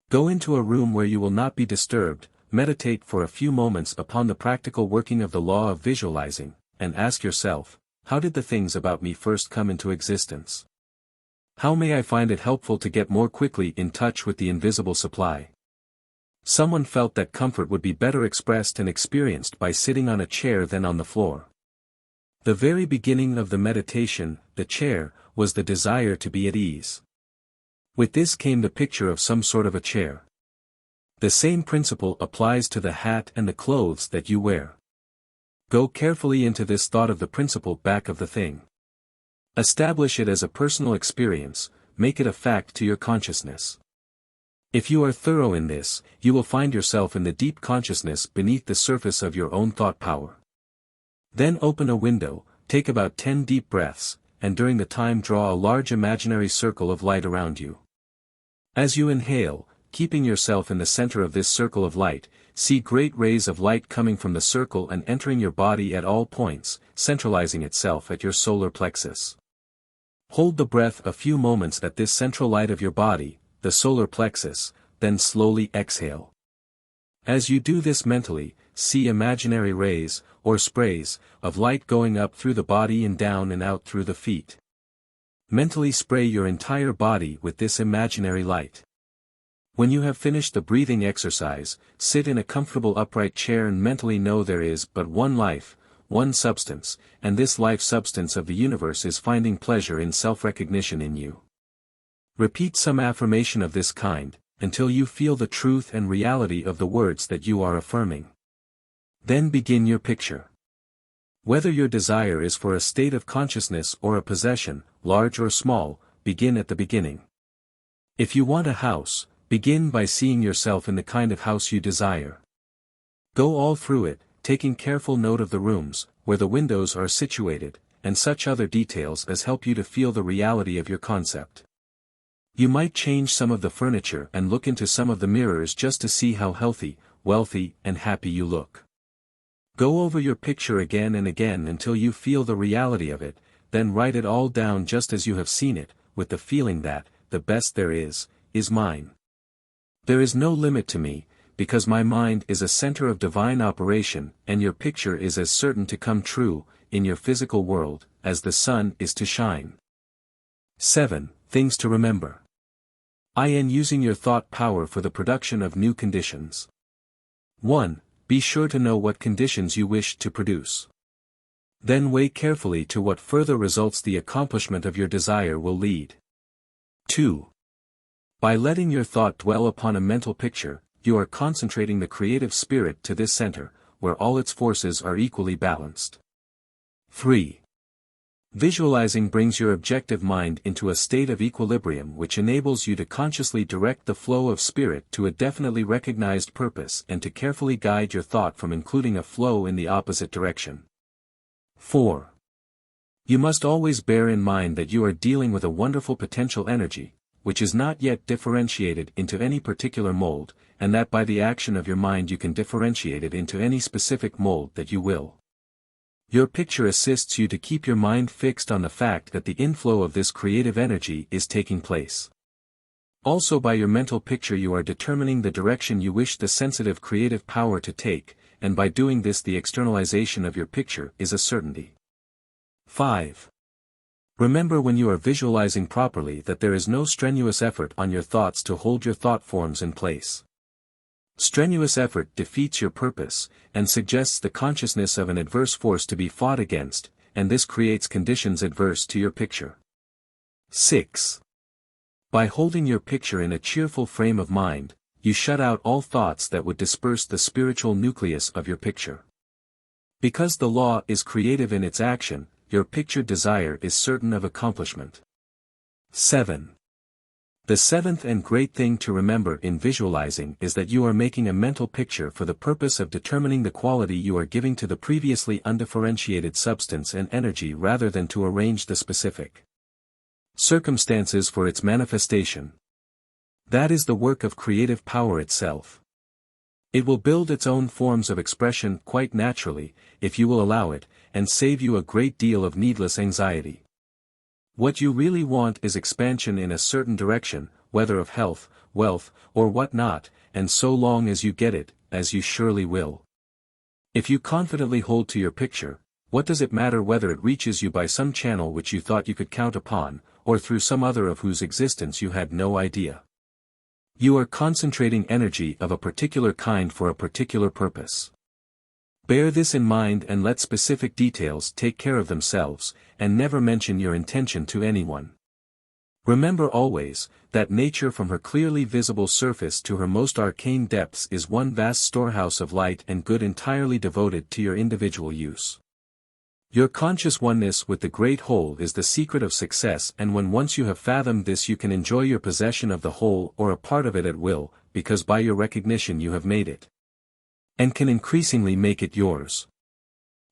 Go into a room where you will not be disturbed, meditate for a few moments upon the practical working of the law of visualizing, and ask yourself, how did the things about me first come into existence? How may I find it helpful to get more quickly in touch with the invisible supply? Someone felt that comfort would be better expressed and experienced by sitting on a chair than on the floor. The very beginning of the meditation, the chair, was the desire to be at ease. With this came the picture of some sort of a chair. The same principle applies to the hat and the clothes that you wear. Go carefully into this thought of the principle back of the thing. Establish it as a personal experience, make it a fact to your consciousness. If you are thorough in this, you will find yourself in the deep consciousness beneath the surface of your own thought power. Then open a window, take about 10 deep breaths, and during the time draw a large imaginary circle of light around you. As you inhale, keeping yourself in the center of this circle of light, see great rays of light coming from the circle and entering your body at all points, centralizing itself at your solar plexus. Hold the breath a few moments at this central light of your body, the solar plexus, then slowly exhale. As you do this mentally, see imaginary rays, or sprays, of light going up through the body and down and out through the feet. Mentally spray your entire body with this imaginary light. When you have finished the breathing exercise, sit in a comfortable upright chair and mentally know there is but one life, one substance, and this life substance of the universe is finding pleasure in self-recognition in you. Repeat some affirmation of this kind, until you feel the truth and reality of the words that you are affirming. Then begin your picture. Whether your desire is for a state of consciousness or a possession, large or small, begin at the beginning. If you want a house, begin by seeing yourself in the kind of house you desire. Go all through it, taking careful note of the rooms, where the windows are situated, and such other details as help you to feel the reality of your concept. You might change some of the furniture and look into some of the mirrors just to see how healthy, wealthy, and happy you look. Go over your picture again and again until you feel the reality of it, then write it all down just as you have seen it, with the feeling that, the best there is mine. There is no limit to me, because my mind is a center of divine operation, and your picture is as certain to come true, in your physical world, as the sun is to shine. 7. Things to remember. Using your thought power for the production of new conditions. 1. Be sure to know what conditions you wish to produce. Then weigh carefully to what further results the accomplishment of your desire will lead. 2. By letting your thought dwell upon a mental picture, you are concentrating the creative spirit to this center, where all its forces are equally balanced. 3. Visualizing brings your objective mind into a state of equilibrium which enables you to consciously direct the flow of spirit to a definitely recognized purpose and to carefully guide your thought from including a flow in the opposite direction. 4. You must always bear in mind that you are dealing with a wonderful potential energy, which is not yet differentiated into any particular mold, and that by the action of your mind you can differentiate it into any specific mold that you will. Your picture assists you to keep your mind fixed on the fact that the inflow of this creative energy is taking place. Also by your mental picture you are determining the direction you wish the sensitive creative power to take, and by doing this the externalization of your picture is a certainty. 5. Remember when you are visualizing properly that there is no strenuous effort on your thoughts to hold your thought forms in place. Strenuous effort defeats your purpose, and suggests the consciousness of an adverse force to be fought against, and this creates conditions adverse to your picture. 6. By holding your picture in a cheerful frame of mind, you shut out all thoughts that would disperse the spiritual nucleus of your picture. Because the law is creative in its action, your pictured desire is certain of accomplishment. 7. The seventh and great thing to remember in visualizing is that you are making a mental picture for the purpose of determining the quality you are giving to the previously undifferentiated substance and energy rather than to arrange the specific circumstances for its manifestation. That is the work of creative power itself. It will build its own forms of expression quite naturally, if you will allow it, and save you a great deal of needless anxiety. What you really want is expansion in a certain direction, whether of health, wealth, or what not, and so long as you get it, as you surely will. If you confidently hold to your picture, what does it matter whether it reaches you by some channel which you thought you could count upon, or through some other of whose existence you had no idea? You are concentrating energy of a particular kind for a particular purpose. Bear this in mind and let specific details take care of themselves, and never mention your intention to anyone. Remember always, that nature from her clearly visible surface to her most arcane depths is one vast storehouse of light and good entirely devoted to your individual use. Your conscious oneness with the great whole is the secret of success, and when once you have fathomed this you can enjoy your possession of the whole or a part of it at will, because by your recognition you have made it, and can increasingly make it yours.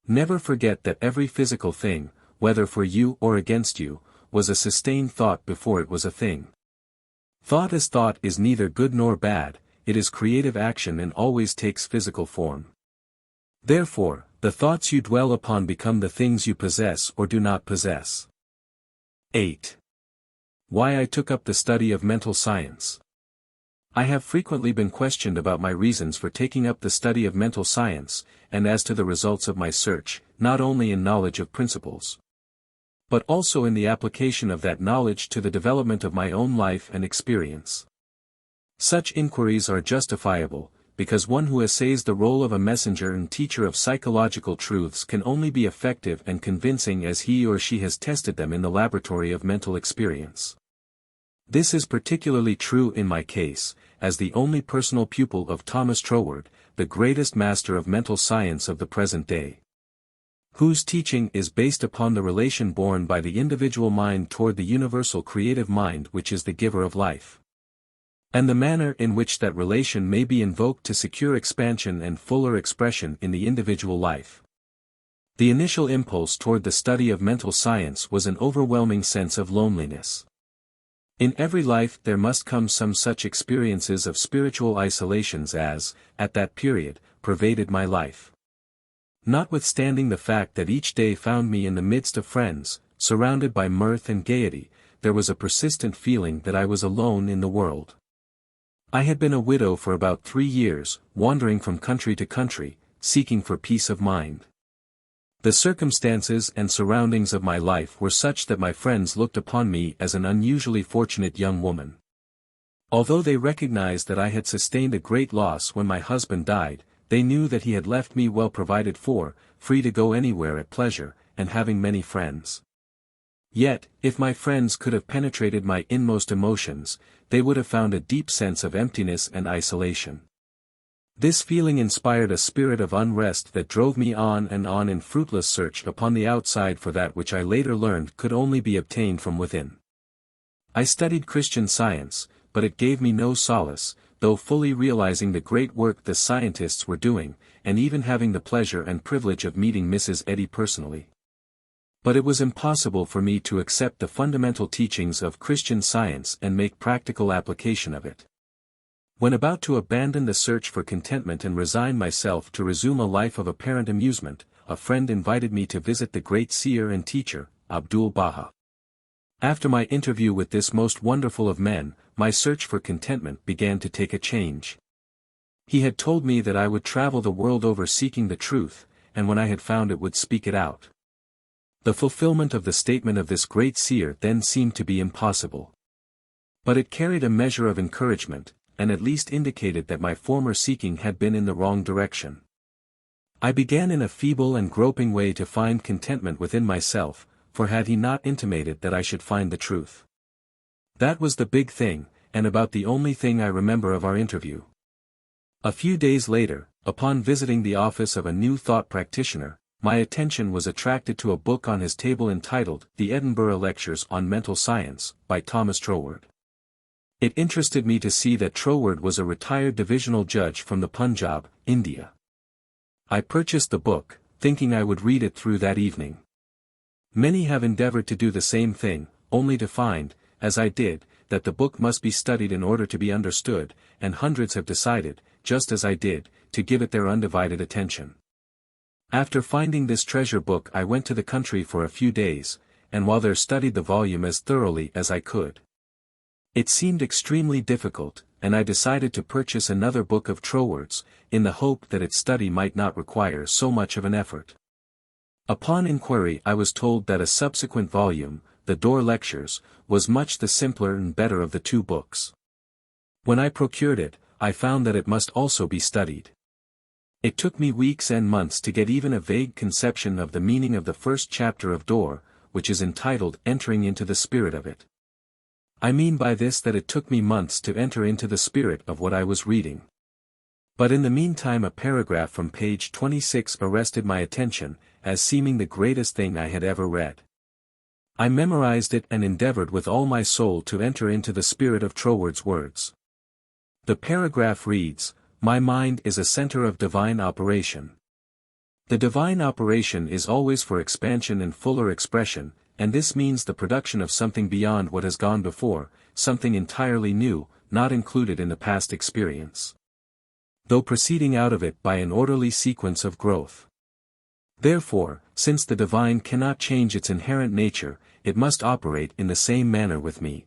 Never forget that every physical thing, whether for you or against you, was a sustained thought before it was a thing. Thought as thought is neither good nor bad, it is creative action and always takes physical form. Therefore, the thoughts you dwell upon become the things you possess or do not possess. 8. Why I took up the study of mental science. I have frequently been questioned about my reasons for taking up the study of mental science, and as to the results of my search, not only in knowledge of principles, but also in the application of that knowledge to the development of my own life and experience. Such inquiries are justifiable, because one who essays the role of a messenger and teacher of psychological truths can only be effective and convincing as he or she has tested them in the laboratory of mental experience. This is particularly true in my case, as the only personal pupil of Thomas Troward, the greatest master of mental science of the present day, whose teaching is based upon the relation borne by the individual mind toward the universal creative mind which is the giver of life, and the manner in which that relation may be invoked to secure expansion and fuller expression in the individual life. The initial impulse toward the study of mental science was an overwhelming sense of loneliness. In every life there must come some such experiences of spiritual isolations as, at that period, pervaded my life. Notwithstanding the fact that each day found me in the midst of friends, surrounded by mirth and gaiety, there was a persistent feeling that I was alone in the world. I had been a widow for about 3 years, wandering from country to country, seeking for peace of mind. The circumstances and surroundings of my life were such that my friends looked upon me as an unusually fortunate young woman. Although they recognized that I had sustained a great loss when my husband died, they knew that he had left me well provided for, free to go anywhere at pleasure, and having many friends. Yet, if my friends could have penetrated my inmost emotions, they would have found a deep sense of emptiness and isolation. This feeling inspired a spirit of unrest that drove me on and on in fruitless search upon the outside for that which I later learned could only be obtained from within. I studied Christian Science, but it gave me no solace, though fully realizing the great work the scientists were doing, and even having the pleasure and privilege of meeting Mrs. Eddy personally. But it was impossible for me to accept the fundamental teachings of Christian Science and make practical application of it. When about to abandon the search for contentment and resign myself to resume a life of apparent amusement, a friend invited me to visit the great seer and teacher, Abdu'l-Baha. After my interview with this most wonderful of men, my search for contentment began to take a change. He had told me that I would travel the world over seeking the truth, and when I had found it would speak it out. The fulfillment of the statement of this great seer then seemed to be impossible. But it carried a measure of encouragement, and at least indicated that my former seeking had been in the wrong direction. I began in a feeble and groping way to find contentment within myself, for had he not intimated that I should find the truth? That was the big thing, and about the only thing I remember of our interview. A few days later, upon visiting the office of a New Thought practitioner, my attention was attracted to a book on his table entitled The Edinburgh Lectures on Mental Science, by Thomas Troward. It interested me to see that Troward was a retired divisional judge from the Punjab, India. I purchased the book, thinking I would read it through that evening. Many have endeavored to do the same thing, only to find, as I did, that the book must be studied in order to be understood, and hundreds have decided, just as I did, to give it their undivided attention. After finding this treasure book I went to the country for a few days, and while there studied the volume as thoroughly as I could. It seemed extremely difficult, and I decided to purchase another book of Troward's, in the hope that its study might not require so much of an effort. Upon inquiry I was told that a subsequent volume, The Door Lectures, was much the simpler and better of the two books. When I procured it, I found that it must also be studied. It took me weeks and months to get even a vague conception of the meaning of the first chapter of Door, which is entitled Entering into the Spirit of It. I mean by this that it took me months to enter into the spirit of what I was reading. But in the meantime a paragraph from page 26 arrested my attention, as seeming the greatest thing I had ever read. I memorized it and endeavored with all my soul to enter into the spirit of Troward's words. The paragraph reads, "My mind is a center of divine operation. The divine operation is always for expansion and fuller expression, and this means the production of something beyond what has gone before, something entirely new, not included in the past experience, though proceeding out of it by an orderly sequence of growth. Therefore, since the divine cannot change its inherent nature, it must operate in the same manner with me.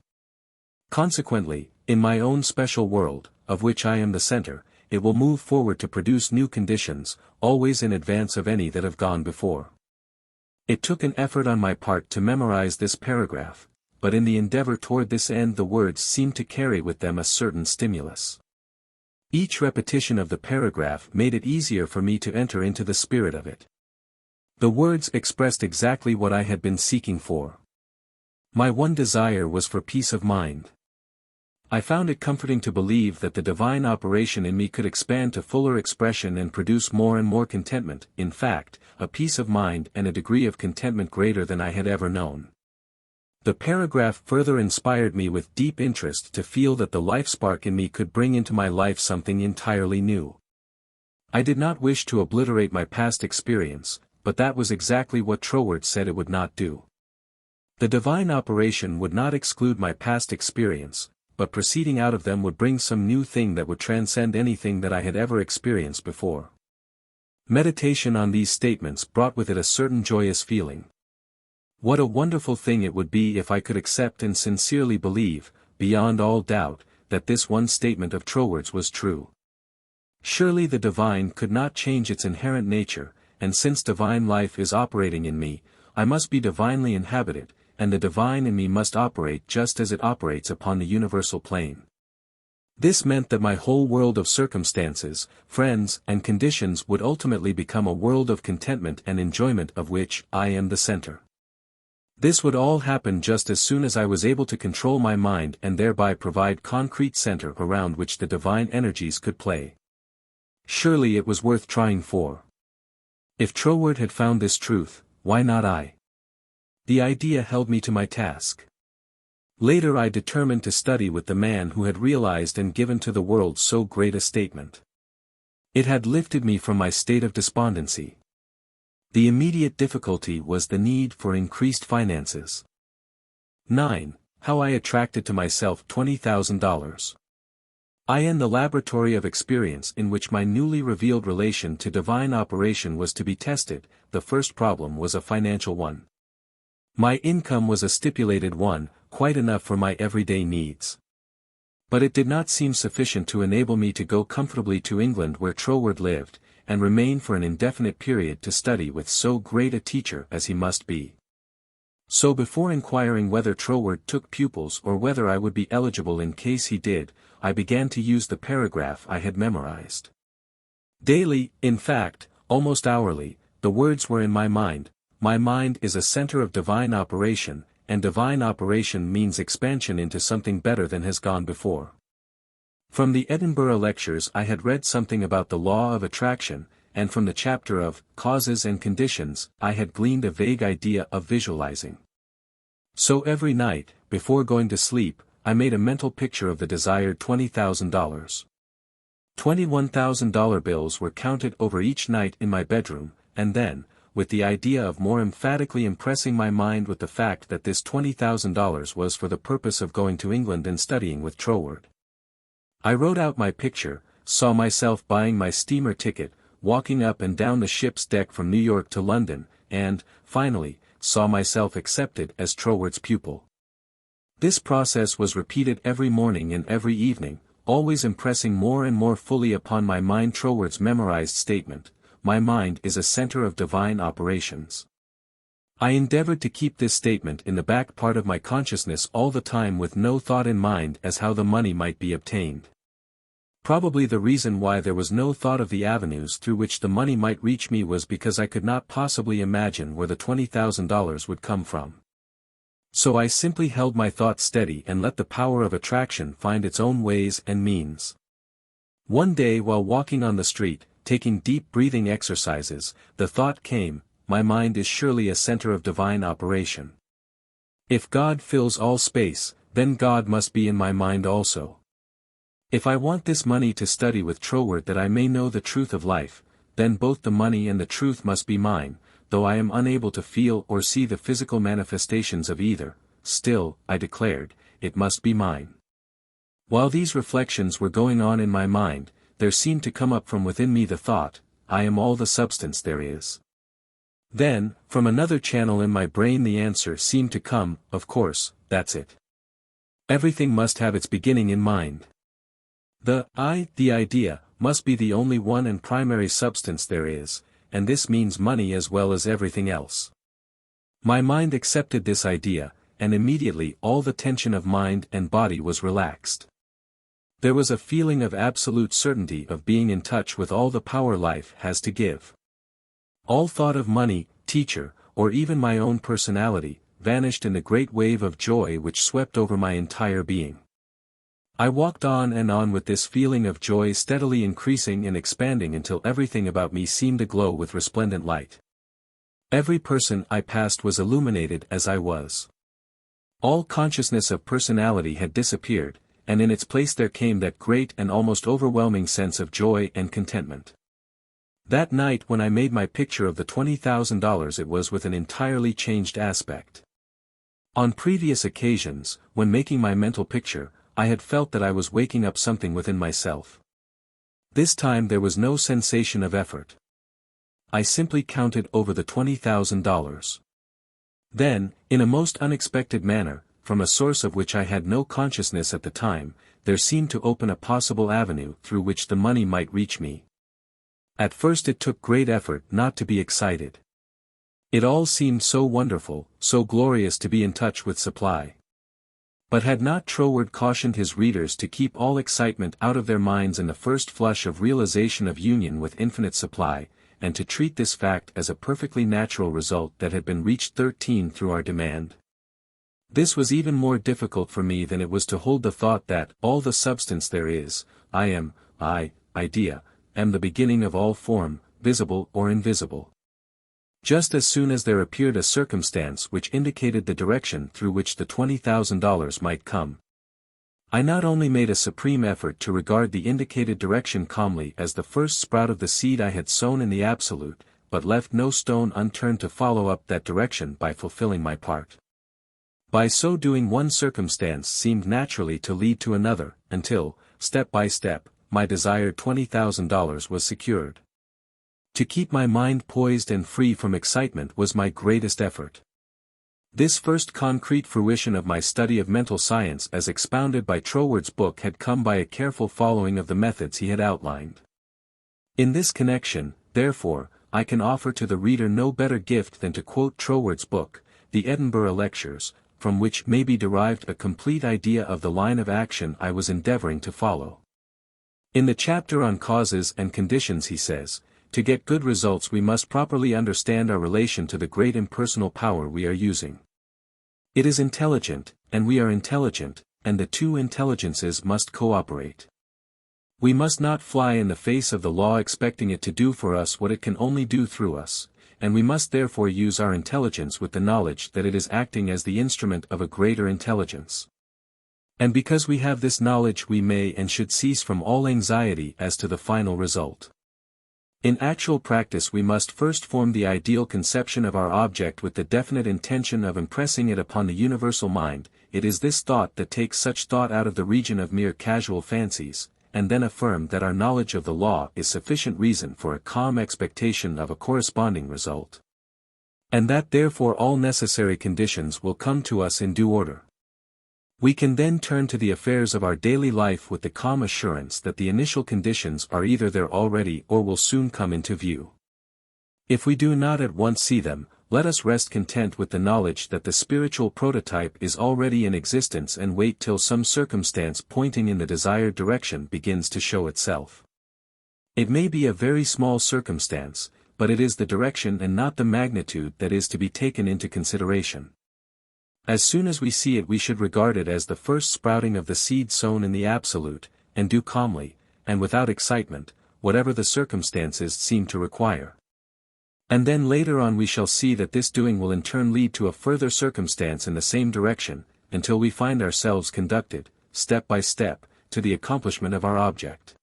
Consequently, in my own special world, of which I am the center, it will move forward to produce new conditions, always in advance of any that have gone before." It took an effort on my part to memorize this paragraph, but in the endeavor toward this end the words seemed to carry with them a certain stimulus. Each repetition of the paragraph made it easier for me to enter into the spirit of it. The words expressed exactly what I had been seeking for. My one desire was for peace of mind. I found it comforting to believe that the divine operation in me could expand to fuller expression and produce more and more contentment, in fact, a peace of mind and a degree of contentment greater than I had ever known. The paragraph further inspired me with deep interest to feel that the life spark in me could bring into my life something entirely new. I did not wish to obliterate my past experience, but that was exactly what Troward said it would not do. The divine operation would not exclude my past experience, but proceeding out of them would bring some new thing that would transcend anything that I had ever experienced before. Meditation on these statements brought with it a certain joyous feeling. What a wonderful thing it would be if I could accept and sincerely believe, beyond all doubt, that this one statement of Troward's was true. Surely the divine could not change its inherent nature, and since divine life is operating in me, I must be divinely inhabited, and the divine in me must operate just as it operates upon the universal plane. This meant that my whole world of circumstances, friends, and conditions would ultimately become a world of contentment and enjoyment of which I am the center. This would all happen just as soon as I was able to control my mind and thereby provide concrete center around which the divine energies could play. Surely it was worth trying for. If Troward had found this truth, why not I? The idea held me to my task. Later I determined to study with the man who had realized and given to the world so great a statement. It had lifted me from my state of despondency. The immediate difficulty was the need for increased finances. 9. How I attracted to myself $20,000. I am the laboratory of experience in which my newly revealed relation to divine operation was to be tested. The first problem was a financial one. My income was a stipulated one, quite enough for my everyday needs. But it did not seem sufficient to enable me to go comfortably to England where Troward lived, and remain for an indefinite period to study with so great a teacher as he must be. So before inquiring whether Troward took pupils or whether I would be eligible in case he did, I began to use the paragraph I had memorized. Daily, in fact, almost hourly, the words were in my mind. My mind is a center of divine operation, and divine operation means expansion into something better than has gone before. From the Edinburgh lectures I had read something about the law of attraction, and from the chapter of causes and conditions I had gleaned a vague idea of visualizing. So every night, before going to sleep, I made a mental picture of the desired $20,000. $21,000 bills were counted over each night in my bedroom, and then, with the idea of more emphatically impressing my mind with the fact that this $20,000 was for the purpose of going to England and studying with Troward, I wrote out my picture, saw myself buying my steamer ticket, walking up and down the ship's deck from New York to London, and, finally, saw myself accepted as Troward's pupil. This process was repeated every morning and every evening, always impressing more and more fully upon my mind Troward's memorized statement, "My mind is a center of divine operations." I endeavored to keep this statement in the back part of my consciousness all the time with no thought in mind as how the money might be obtained. Probably the reason why there was no thought of the avenues through which the money might reach me was because I could not possibly imagine where the $20,000 would come from. So I simply held my thoughts steady and let the power of attraction find its own ways and means. One day while walking on the street, taking deep breathing exercises, the thought came, my mind is surely a center of divine operation. If God fills all space, then God must be in my mind also. If I want this money to study with Troward that I may know the truth of life, then both the money and the truth must be mine, though I am unable to feel or see the physical manifestations of either, still, I declared, it must be mine. While these reflections were going on in my mind, there seemed to come up from within me the thought, I am all the substance there is. Then, from another channel in my brain the answer seemed to come, of course, that's it. Everything must have its beginning in mind. The idea, must be the only one and primary substance there is, and this means money as well as everything else. My mind accepted this idea, and immediately all the tension of mind and body was relaxed. There was a feeling of absolute certainty of being in touch with all the power life has to give. All thought of money, teacher, or even my own personality, vanished in the great wave of joy which swept over my entire being. I walked on and on with this feeling of joy steadily increasing and expanding until everything about me seemed aglow with resplendent light. Every person I passed was illuminated as I was. All consciousness of personality had disappeared, and in its place there came that great and almost overwhelming sense of joy and contentment. That night when I made my picture of the $20,000 it was with an entirely changed aspect. On previous occasions, when making my mental picture, I had felt that I was waking up something within myself. This time there was no sensation of effort. I simply counted over the $20,000. Then, in a most unexpected manner, from a source of which I had no consciousness at the time, there seemed to open a possible avenue through which the money might reach me. At first it took great effort not to be excited. It all seemed so wonderful, so glorious to be in touch with supply. But had not Troward cautioned his readers to keep all excitement out of their minds in the first flush of realization of union with infinite supply, and to treat this fact as a perfectly natural result that had been reached 13 through our demand? This was even more difficult for me than it was to hold the thought that all the substance there is, I am, idea, am the beginning of all form, visible or invisible. Just as soon as there appeared a circumstance which indicated the direction through which the $20,000 might come, I not only made a supreme effort to regard the indicated direction calmly as the first sprout of the seed I had sown in the absolute, but left no stone unturned to follow up that direction by fulfilling my part. By so doing, one circumstance seemed naturally to lead to another, until, step by step, my desired $20,000 was secured. To keep my mind poised and free from excitement was my greatest effort. This first concrete fruition of my study of mental science as expounded by Troward's book had come by a careful following of the methods he had outlined. In this connection, therefore, I can offer to the reader no better gift than to quote Troward's book, The Edinburgh Lectures, from which may be derived a complete idea of the line of action I was endeavoring to follow. In the chapter on causes and conditions he says, to get good results we must properly understand our relation to the great impersonal power we are using. It is intelligent, and we are intelligent, and the two intelligences must cooperate. We must not fly in the face of the law expecting it to do for us what it can only do through us, and we must therefore use our intelligence with the knowledge that it is acting as the instrument of a greater intelligence. And because we have this knowledge we may and should cease from all anxiety as to the final result. In actual practice we must first form the ideal conception of our object with the definite intention of impressing it upon the universal mind. It is this thought that takes such thought out of the region of mere casual fancies, and then affirm that our knowledge of the law is sufficient reason for a calm expectation of a corresponding result. And that therefore all necessary conditions will come to us in due order. We can then turn to the affairs of our daily life with the calm assurance that the initial conditions are either there already or will soon come into view. If we do not at once see them, let us rest content with the knowledge that the spiritual prototype is already in existence and wait till some circumstance pointing in the desired direction begins to show itself. It may be a very small circumstance, but it is the direction and not the magnitude that is to be taken into consideration. As soon as we see it we should regard it as the first sprouting of the seed sown in the absolute, and do calmly, and without excitement, whatever the circumstances seem to require. And then later on we shall see that this doing will in turn lead to a further circumstance in the same direction, until we find ourselves conducted, step by step, to the accomplishment of our object.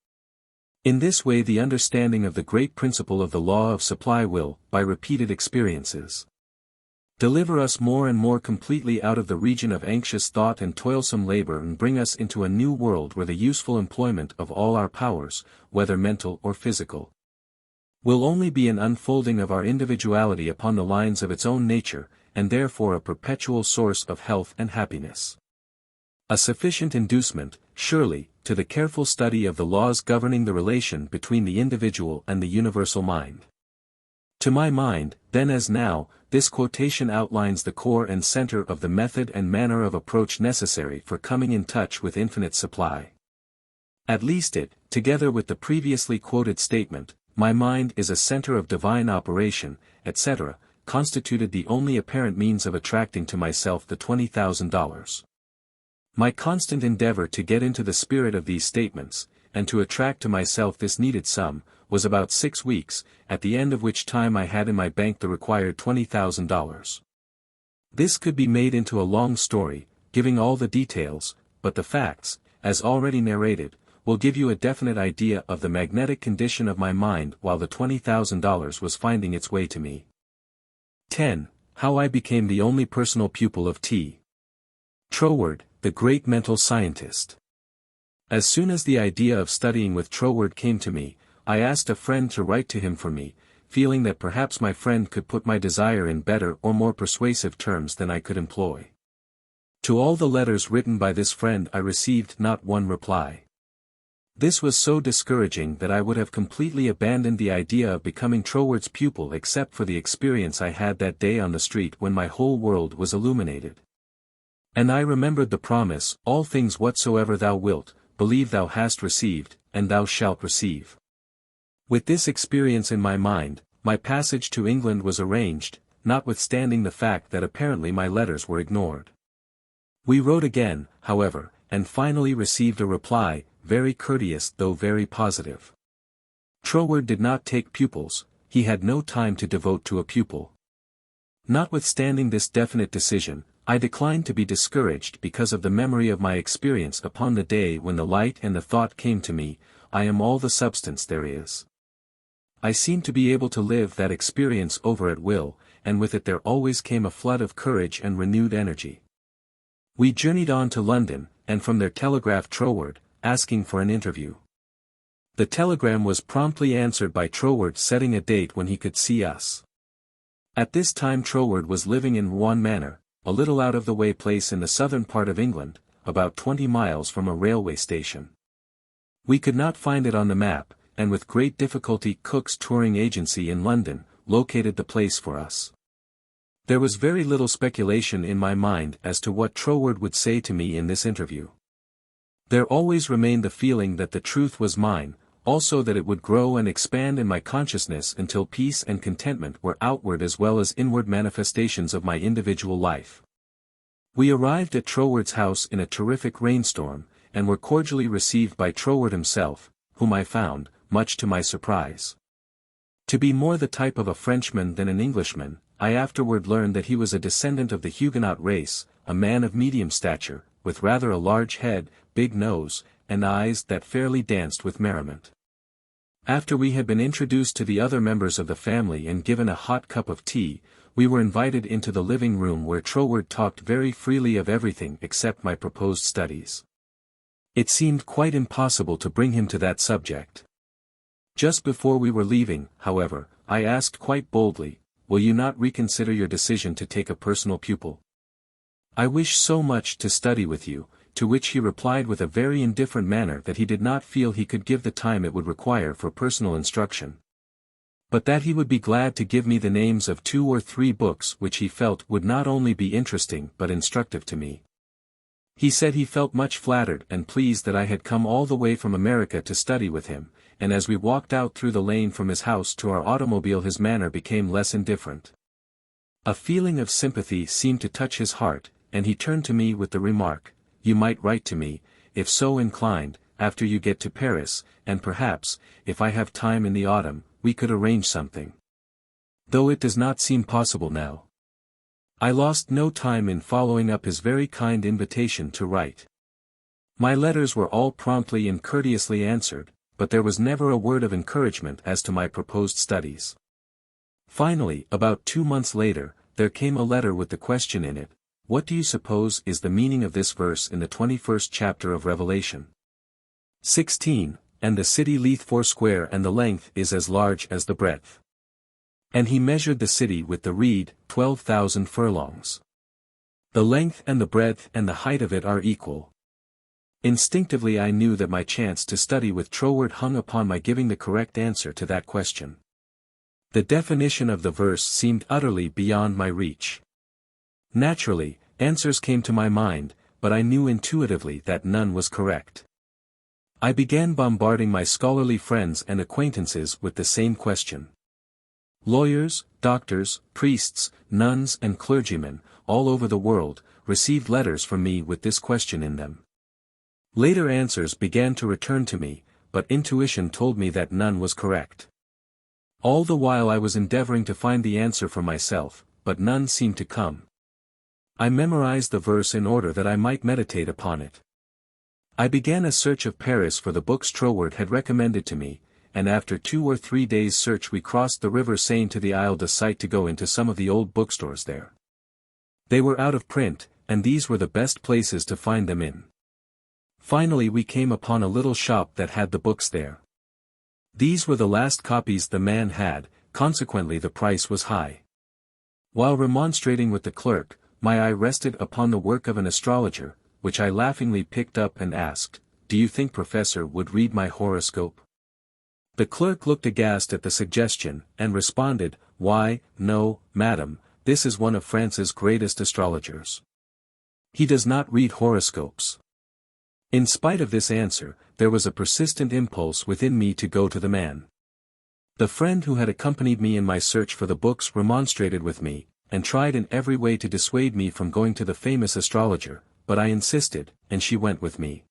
In this way the understanding of the great principle of the law of supply will, by repeated experiences, deliver us more and more completely out of the region of anxious thought and toilsome labor and bring us into a new world where the useful employment of all our powers, whether mental or physical, will only be an unfolding of our individuality upon the lines of its own nature, and therefore a perpetual source of health and happiness. A sufficient inducement, surely, to the careful study of the laws governing the relation between the individual and the universal mind. To my mind, then as now, this quotation outlines the core and center of the method and manner of approach necessary for coming in touch with infinite supply. At least it, together with the previously quoted statement, my mind is a center of divine operation, etc., constituted the only apparent means of attracting to myself the $20,000. My constant endeavor to get into the spirit of these statements, and to attract to myself this needed sum, was about 6 weeks, at the end of which time I had in my bank the required $20,000. This could be made into a long story, giving all the details, but the facts, as already narrated, will give you a definite idea of the magnetic condition of my mind while the $20,000 was finding its way to me. 10. How I became the only personal pupil of T. Troward, the great mental scientist. As soon as the idea of studying with Troward came to me, I asked a friend to write to him for me, feeling that perhaps my friend could put my desire in better or more persuasive terms than I could employ. To all the letters written by this friend I received not one reply. This was so discouraging that I would have completely abandoned the idea of becoming Troward's pupil except for the experience I had that day on the street when my whole world was illuminated. And I remembered the promise, all things whatsoever thou wilt, believe thou hast received, and thou shalt receive. With this experience in my mind, my passage to England was arranged, notwithstanding the fact that apparently my letters were ignored. We wrote again, however, and finally received a reply, very courteous though very positive. Troward did not take pupils, he had no time to devote to a pupil. Notwithstanding this definite decision, I declined to be discouraged because of the memory of my experience upon the day when the light and the thought came to me, I am all the substance there is. I seemed to be able to live that experience over at will, and with it there always came a flood of courage and renewed energy. We journeyed on to London, and from there telegraphed Troward, asking for an interview. The telegram was promptly answered by Troward setting a date when he could see us. At this time Troward was living in Rouen Manor, a little out-of-the-way place in the southern part of England, about 20 miles from a railway station. We could not find it on the map, and with great difficulty Cook's touring agency in London located the place for us. There was very little speculation in my mind as to what Troward would say to me in this interview. There always remained the feeling that the truth was mine, also that it would grow and expand in my consciousness until peace and contentment were outward as well as inward manifestations of my individual life. We arrived at Troward's house in a terrific rainstorm, and were cordially received by Troward himself, whom I found, much to my surprise, to be more the type of a Frenchman than an Englishman. I afterward learned that he was a descendant of the Huguenot race, a man of medium stature, with rather a large head, big nose, and eyes that fairly danced with merriment. After we had been introduced to the other members of the family and given a hot cup of tea, we were invited into the living room where Troward talked very freely of everything except my proposed studies. It seemed quite impossible to bring him to that subject. Just before we were leaving, however, I asked quite boldly, "Will you not reconsider your decision to take a personal pupil? I wish so much to study with you," to which he replied with a very indifferent manner that he did not feel he could give the time it would require for personal instruction, but that he would be glad to give me the names of 2 or 3 books which he felt would not only be interesting but instructive to me. He said he felt much flattered and pleased that I had come all the way from America to study with him, and as we walked out through the lane from his house to our automobile his manner became less indifferent. A feeling of sympathy seemed to touch his heart, and he turned to me with the remark, "You might write to me, if so inclined, after you get to Paris, and perhaps, if I have time in the autumn, we could arrange something. Though it does not seem possible now." I lost no time in following up his very kind invitation to write. My letters were all promptly and courteously answered, but there was never a word of encouragement as to my proposed studies. Finally, about 2 months later, there came a letter with the question in it, "What do you suppose is the meaning of this verse in the 21st chapter of Revelation? 16, and the city lieth foursquare and the length is as large as the breadth. And he measured the city with the reed, 12,000 furlongs. The length and the breadth and the height of it are equal." Instinctively I knew that my chance to study with Troward hung upon my giving the correct answer to that question. The definition of the verse seemed utterly beyond my reach. Naturally, answers came to my mind, but I knew intuitively that none was correct. I began bombarding my scholarly friends and acquaintances with the same question. Lawyers, doctors, priests, nuns and clergymen, all over the world, received letters from me with this question in them. Later answers began to return to me, but intuition told me that none was correct. All the while I was endeavoring to find the answer for myself, but none seemed to come. I memorized the verse in order that I might meditate upon it. I began a search of Paris for the books Troward had recommended to me, and after 2 or 3 days' search we crossed the river Seine to the Isle de Sight to go into some of the old bookstores there. They were out of print, and these were the best places to find them in. Finally we came upon a little shop that had the books there. These were the last copies the man had, consequently the price was high. While remonstrating with the clerk, my eye rested upon the work of an astrologer, which I laughingly picked up and asked, "Do you think Professor would read my horoscope?" The clerk looked aghast at the suggestion, and responded, "Why, no, madam, this is one of France's greatest astrologers. He does not read horoscopes." In spite of this answer, there was a persistent impulse within me to go to the man. The friend who had accompanied me in my search for the books remonstrated with me, and tried in every way to dissuade me from going to the famous astrologer, but I insisted, and she went with me.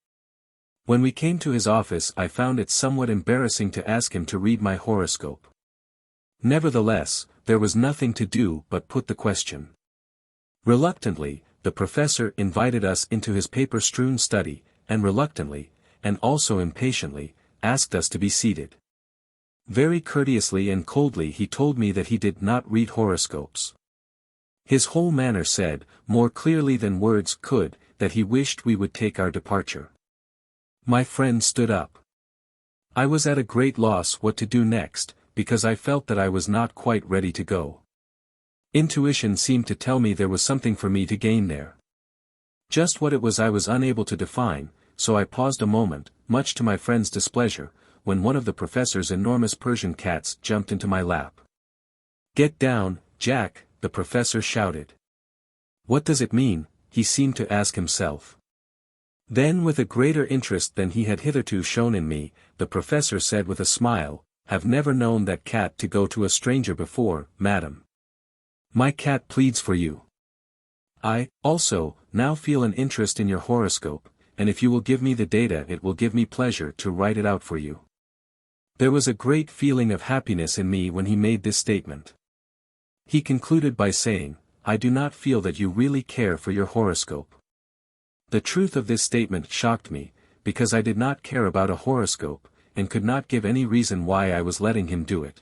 When we came to his office, I found it somewhat embarrassing to ask him to read my horoscope. Nevertheless, there was nothing to do but put the question. Reluctantly, the professor invited us into his paper-strewn study, and reluctantly, and also impatiently, asked us to be seated. Very courteously and coldly he told me that he did not read horoscopes. His whole manner said, more clearly than words could, that he wished we would take our departure. My friend stood up. I was at a great loss what to do next, because I felt that I was not quite ready to go. Intuition seemed to tell me there was something for me to gain there. Just what it was I was unable to define, so I paused a moment, much to my friend's displeasure, when one of the professor's enormous Persian cats jumped into my lap. "Get down, Jack," the professor shouted. "What does it mean?" he seemed to ask himself. Then, with a greater interest than he had hitherto shown in me, the professor said with a smile, "Have never known that cat to go to a stranger before, madam. My cat pleads for you. I, also, now feel an interest in your horoscope, and if you will give me the data it will give me pleasure to write it out for you." There was a great feeling of happiness in me when he made this statement. He concluded by saying, "I do not feel that you really care for your horoscope." The truth of this statement shocked me, because I did not care about a horoscope, and could not give any reason why I was letting him do it.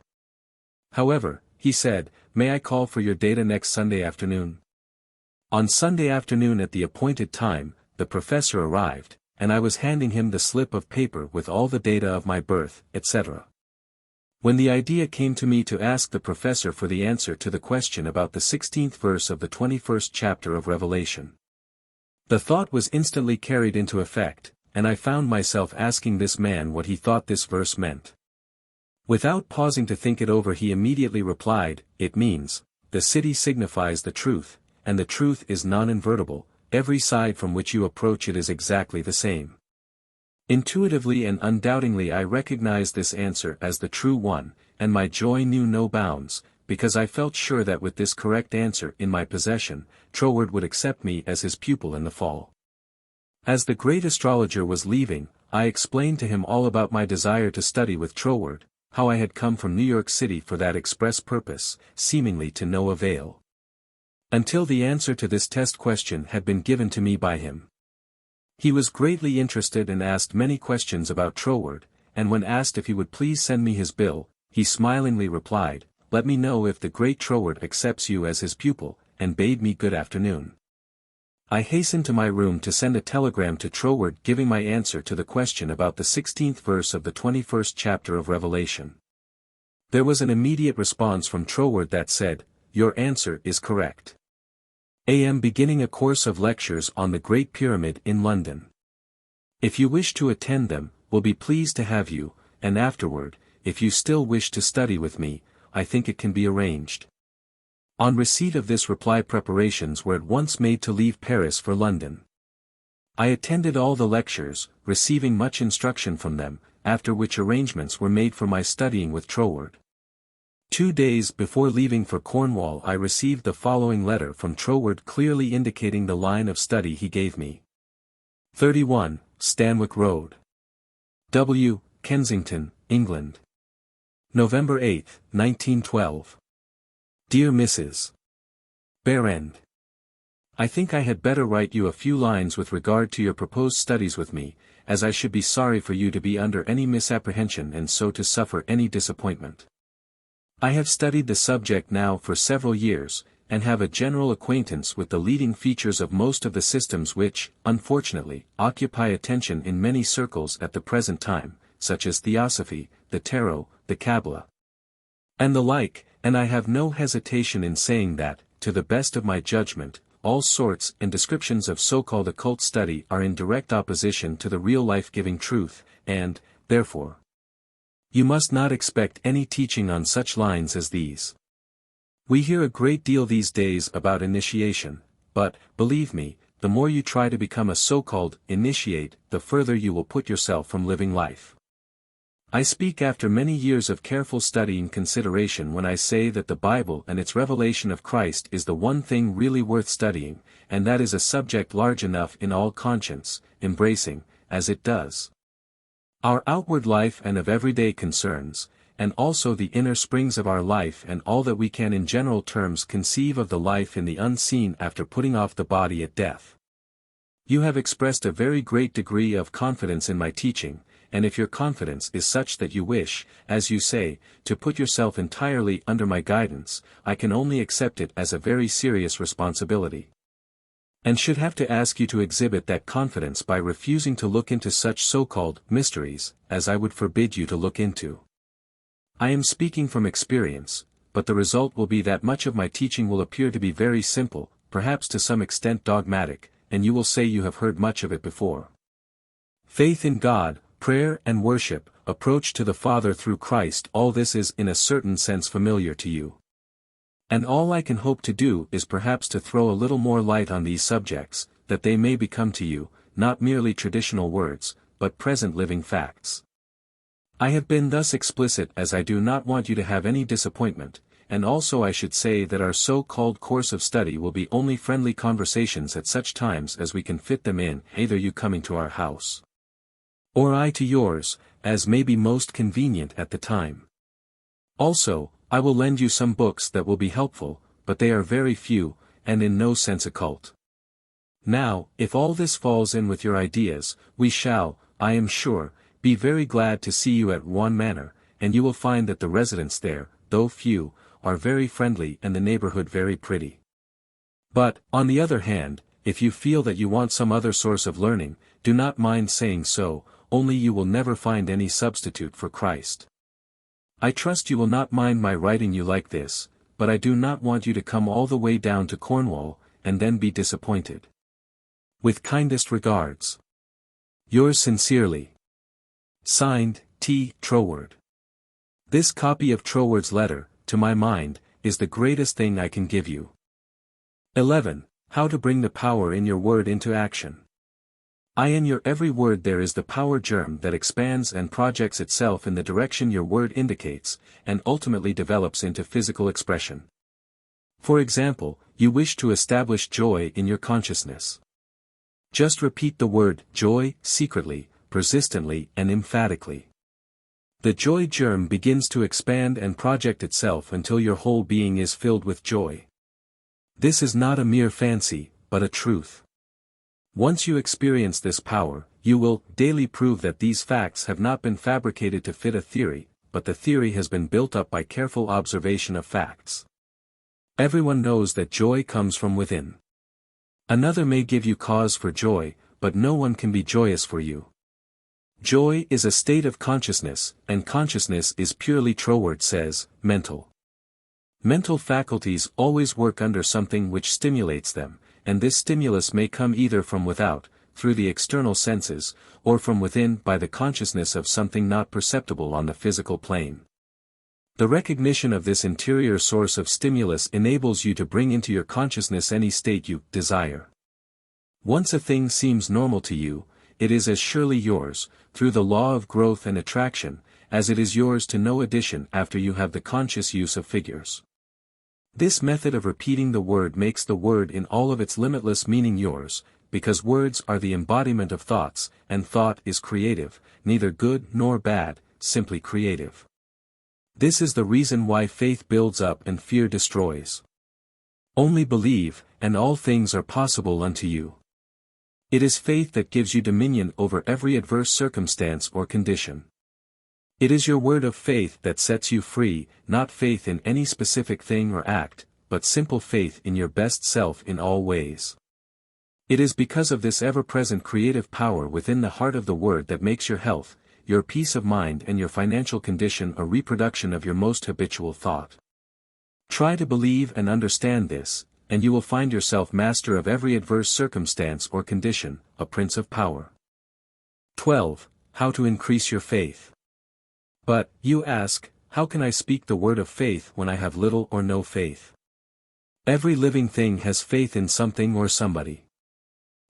However, he said, "May I call for your data next Sunday afternoon?" On Sunday afternoon at the appointed time, the professor arrived, and I was handing him the slip of paper with all the data of my birth, etc. When the idea came to me to ask the professor for the answer to the question about the 16th verse of the 21st chapter of Revelation, the thought was instantly carried into effect, and I found myself asking this man what he thought this verse meant. Without pausing to think it over, he immediately replied, "It means, the city signifies the truth, and the truth is non-invertible, every side from which you approach it is exactly the same." Intuitively and undoubtingly I recognized this answer as the true one, and my joy knew no bounds, because I felt sure that with this correct answer in my possession, Troward would accept me as his pupil in the fall. As the great astrologer was leaving, I explained to him all about my desire to study with Troward, how I had come from New York City for that express purpose, seemingly to no avail. Until the answer to this test question had been given to me by him. He was greatly interested and asked many questions about Troward, and when asked if he would please send me his bill, he smilingly replied, "Let me know if the great Troward accepts you as his pupil," and bade me good afternoon. I hastened to my room to send a telegram to Troward giving my answer to the question about the 16th verse of the 21st chapter of Revelation. There was an immediate response from Troward that said, "Your answer is correct. I am beginning a course of lectures on the Great Pyramid in London. If you wish to attend them, will be pleased to have you, and afterward, if you still wish to study with me, I think it can be arranged." On receipt of this reply, preparations were at once made to leave Paris for London. I attended all the lectures, receiving much instruction from them, after which arrangements were made for my studying with Troward. 2 days before leaving for Cornwall I received the following letter from Troward clearly indicating the line of study he gave me. 31, Stanwick Road, W, Kensington, England. November 8, 1912. Dear Mrs. Behrend, I think I had better write you a few lines with regard to your proposed studies with me, as I should be sorry for you to be under any misapprehension and so to suffer any disappointment. I have studied the subject now for several years, and have a general acquaintance with the leading features of most of the systems which, unfortunately, occupy attention in many circles at the present time, such as Theosophy, the Tarot, the Kabbalah, and the like, and I have no hesitation in saying that, to the best of my judgment, all sorts and descriptions of so-called occult study are in direct opposition to the real life-giving truth, and, therefore, you must not expect any teaching on such lines as these. We hear a great deal these days about initiation, but, believe me, the more you try to become a so-called initiate, the further you will put yourself from living life. I speak after many years of careful study and consideration when I say that the Bible and its revelation of Christ is the one thing really worth studying, and that is a subject large enough in all conscience, embracing, as it does. Our outward life and of everyday concerns, and also the inner springs of our life and all that we can in general terms conceive of the life in the unseen after putting off the body at death. You have expressed a very great degree of confidence in my teaching, and if your confidence is such that you wish, as you say, to put yourself entirely under my guidance, I can only accept it as a very serious responsibility. And should have to ask you to exhibit that confidence by refusing to look into such so-called mysteries, as I would forbid you to look into. I am speaking from experience, but the result will be that much of my teaching will appear to be very simple, perhaps to some extent dogmatic, and you will say you have heard much of it before. Faith in God, prayer and worship, approach to the Father through Christ, all this is in a certain sense familiar to you. And all I can hope to do is perhaps to throw a little more light on these subjects, that they may become to you, not merely traditional words, but present living facts. I have been thus explicit as I do not want you to have any disappointment, and also I should say that our so-called course of study will be only friendly conversations at such times as we can fit them in, either you coming to our house, or I to yours, as may be most convenient at the time. Also, I will lend you some books that will be helpful, but they are very few, and in no sense occult. Now, if all this falls in with your ideas, we shall, I am sure, be very glad to see you at One Manor, and you will find that the residents there, though few, are very friendly and the neighborhood very pretty. But, on the other hand, if you feel that you want some other source of learning, do not mind saying so, only you will never find any substitute for Christ. I trust you will not mind my writing you like this, but I do not want you to come all the way down to Cornwall, and then be disappointed. With kindest regards. Yours sincerely. Signed, T. Troward. This copy of Troward's letter, to my mind, is the greatest thing I can give you. 11. How to bring the power in your word into action. In your every word there is the power germ that expands and projects itself in the direction your word indicates, and ultimately develops into physical expression. For example, you wish to establish joy in your consciousness. Just repeat the word joy secretly, persistently and emphatically. The joy germ begins to expand and project itself until your whole being is filled with joy. This is not a mere fancy, but a truth. Once you experience this power, you will daily prove that these facts have not been fabricated to fit a theory, but the theory has been built up by careful observation of facts. Everyone knows that joy comes from within. Another may give you cause for joy, but no one can be joyous for you. Joy is a state of consciousness, and consciousness is purely, Troward says, mental. Mental faculties always work under something which stimulates them, and this stimulus may come either from without, through the external senses, or from within by the consciousness of something not perceptible on the physical plane. The recognition of this interior source of stimulus enables you to bring into your consciousness any state you desire. Once a thing seems normal to you, it is as surely yours, through the law of growth and attraction, as it is yours to no addition after you have the conscious use of figures. This method of repeating the word makes the word in all of its limitless meaning yours, because words are the embodiment of thoughts, and thought is creative, neither good nor bad, simply creative. This is the reason why faith builds up and fear destroys. Only believe, and all things are possible unto you. It is faith that gives you dominion over every adverse circumstance or condition. It is your word of faith that sets you free, not faith in any specific thing or act, but simple faith in your best self in all ways. It is because of this ever-present creative power within the heart of the word that makes your health, your peace of mind and your financial condition a reproduction of your most habitual thought. Try to believe and understand this, and you will find yourself master of every adverse circumstance or condition, a prince of power. 12. How to increase your faith. But, you ask, how can I speak the word of faith when I have little or no faith? Every living thing has faith in something or somebody.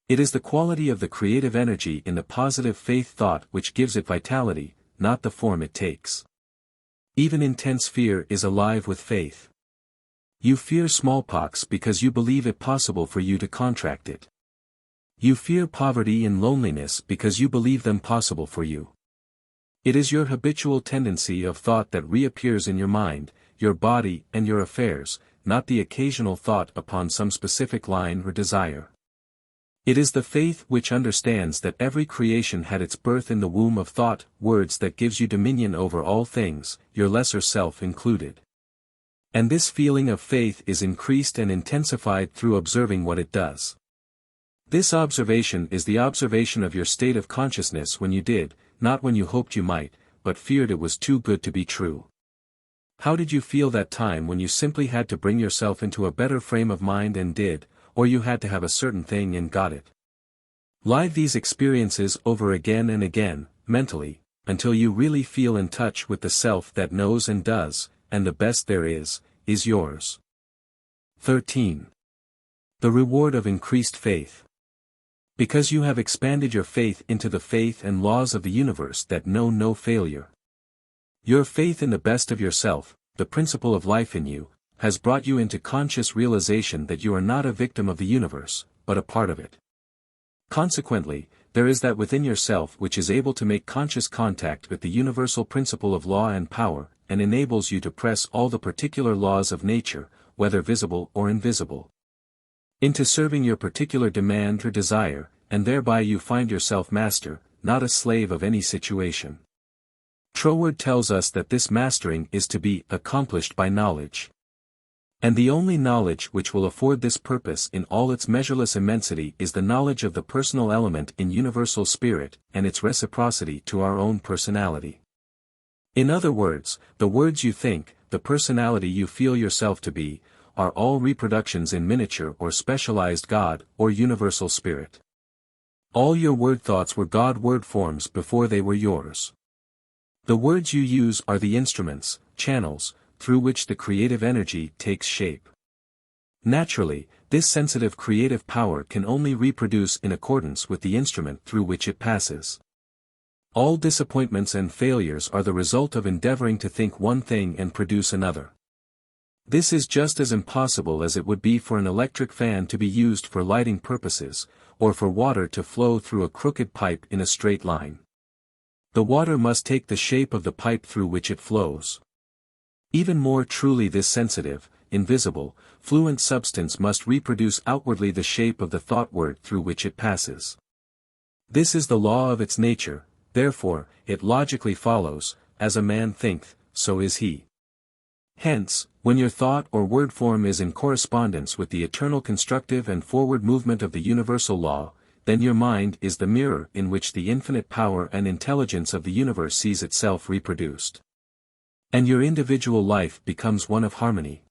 It is the quality of the creative energy in the positive faith thought which gives it vitality, not the form it takes. Even intense fear is alive with faith. You fear smallpox because you believe it possible for you to contract it. You fear poverty and loneliness because you believe them possible for you. It is your habitual tendency of thought that reappears in your mind, your body and your affairs, not the occasional thought upon some specific line or desire. It is the faith which understands that every creation had its birth in the womb of thought, words that gives you dominion over all things, your lesser self included. And this feeling of faith is increased and intensified through observing what it does. This observation is the observation of your state of consciousness when you did, not when you hoped you might, but feared it was too good to be true. How did you feel that time when you simply had to bring yourself into a better frame of mind and did, or you had to have a certain thing and got it? Live these experiences over again and again, mentally, until you really feel in touch with the self that knows and does, and the best there is yours. 13. The reward of increased faith. Because you have expanded your faith into the faith and laws of the universe that know no failure. Your faith in the best of yourself, the principle of life in you, has brought you into conscious realization that you are not a victim of the universe, but a part of it. Consequently, there is that within yourself which is able to make conscious contact with the universal principle of law and power, and enables you to press all the particular laws of nature, whether visible or invisible, into serving your particular demand or desire, and thereby you find yourself master, not a slave of any situation. Troward tells us that this mastering is to be accomplished by knowledge. And the only knowledge which will afford this purpose in all its measureless immensity is the knowledge of the personal element in universal spirit, and its reciprocity to our own personality. In other words, the words you think, the personality you feel yourself to be, are all reproductions in miniature or specialized God, or universal spirit. All your word thoughts were God word forms before they were yours. The words you use are the instruments, channels, through which the creative energy takes shape. Naturally, this sensitive creative power can only reproduce in accordance with the instrument through which it passes. All disappointments and failures are the result of endeavoring to think one thing and produce another. This is just as impossible as it would be for an electric fan to be used for lighting purposes, or for water to flow through a crooked pipe in a straight line. The water must take the shape of the pipe through which it flows. Even more truly this sensitive, invisible, fluent substance must reproduce outwardly the shape of the thought word through which it passes. This is the law of its nature, therefore, it logically follows, as a man thinketh, so is he. Hence, when your thought or word form is in correspondence with the eternal constructive and forward movement of the universal law, then your mind is the mirror in which the infinite power and intelligence of the universe sees itself reproduced. And your individual life becomes one of harmony.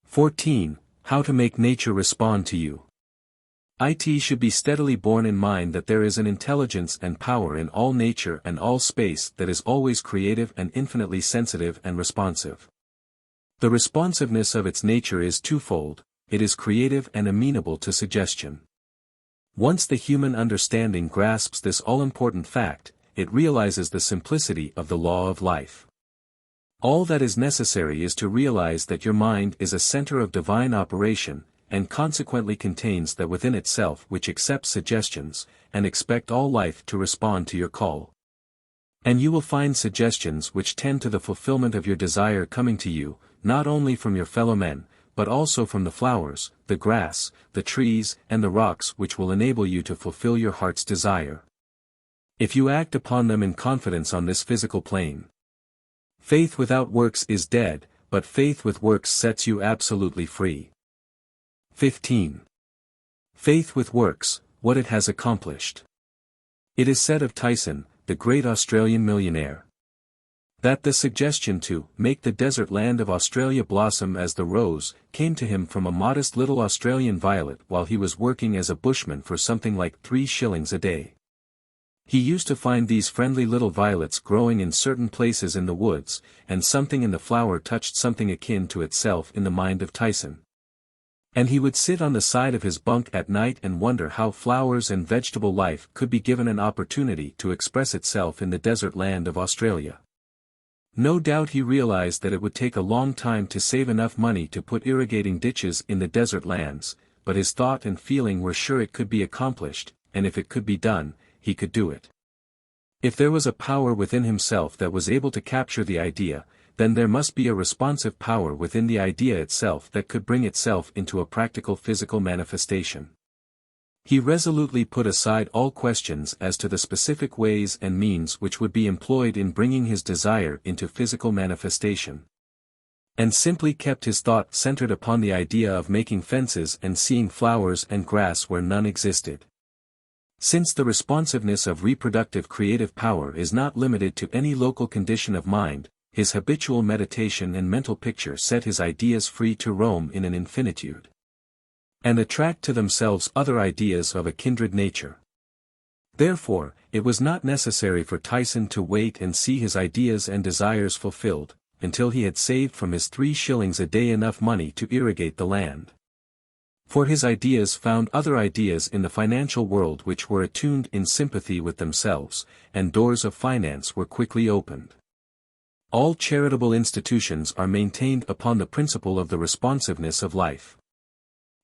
14. How to make nature respond to you. It should be steadily borne in mind that there is an intelligence and power in all nature and all space that is always creative and infinitely sensitive and responsive. The responsiveness of its nature is twofold: it is creative and amenable to suggestion. Once the human understanding grasps this all-important fact, it realizes the simplicity of the law of life. All that is necessary is to realize that your mind is a center of divine operation, and consequently contains that within itself which accepts suggestions, and expect all life to respond to your call. And you will find suggestions which tend to the fulfillment of your desire coming to you, not only from your fellow men, but also from the flowers, the grass, the trees, and the rocks which will enable you to fulfill your heart's desire, if you act upon them in confidence on this physical plane. Faith without works is dead, but faith with works sets you absolutely free. 15. Faith with works, what it has accomplished. It is said of Tyson, the great Australian millionaire, that the suggestion to make the desert land of Australia blossom as the rose came to him from a modest little Australian violet while he was working as a bushman for something like 3 shillings a day. He used to find these friendly little violets growing in certain places in the woods, and something in the flower touched something akin to itself in the mind of Tyson. And he would sit on the side of his bunk at night and wonder how flowers and vegetable life could be given an opportunity to express itself in the desert land of Australia. No doubt he realized that it would take a long time to save enough money to put irrigating ditches in the desert lands, but his thought and feeling were sure it could be accomplished, and if it could be done, he could do it. If there was a power within himself that was able to capture the idea, then there must be a responsive power within the idea itself that could bring itself into a practical physical manifestation. He resolutely put aside all questions as to the specific ways and means which would be employed in bringing his desire into physical manifestation, and simply kept his thought centered upon the idea of making fences and seeing flowers and grass where none existed. Since the responsiveness of reproductive creative power is not limited to any local condition of mind, his habitual meditation and mental picture set his ideas free to roam in an infinitude, and attract to themselves other ideas of a kindred nature. Therefore, it was not necessary for Tyson to wait and see his ideas and desires fulfilled, until he had saved from his 3 shillings a day enough money to irrigate the land. For his ideas found other ideas in the financial world which were attuned in sympathy with themselves, and doors of finance were quickly opened. All charitable institutions are maintained upon the principle of the responsiveness of life.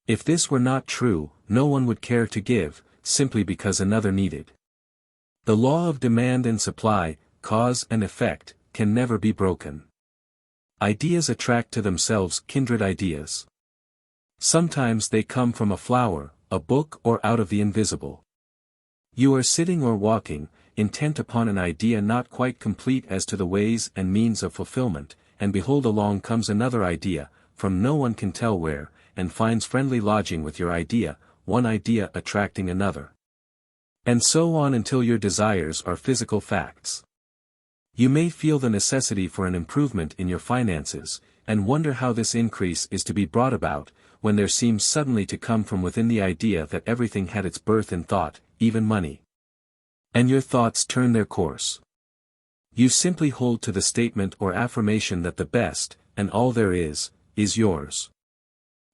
If this were not true, no one would care to give, simply because another needed. The law of demand and supply, cause and effect, can never be broken. Ideas attract to themselves kindred ideas. Sometimes they come from a flower, a book, or out of the invisible. You are sitting or walking, intent upon an idea not quite complete as to the ways and means of fulfillment, and behold along comes another idea, from no one can tell where, and finds friendly lodging with your idea, one idea attracting another. And so on until your desires are physical facts. You may feel the necessity for an improvement in your finances, and wonder how this increase is to be brought about, when there seems suddenly to come from within the idea that everything had its birth in thought, even money. And your thoughts turn their course. You simply hold to the statement or affirmation that the best, and all there is yours.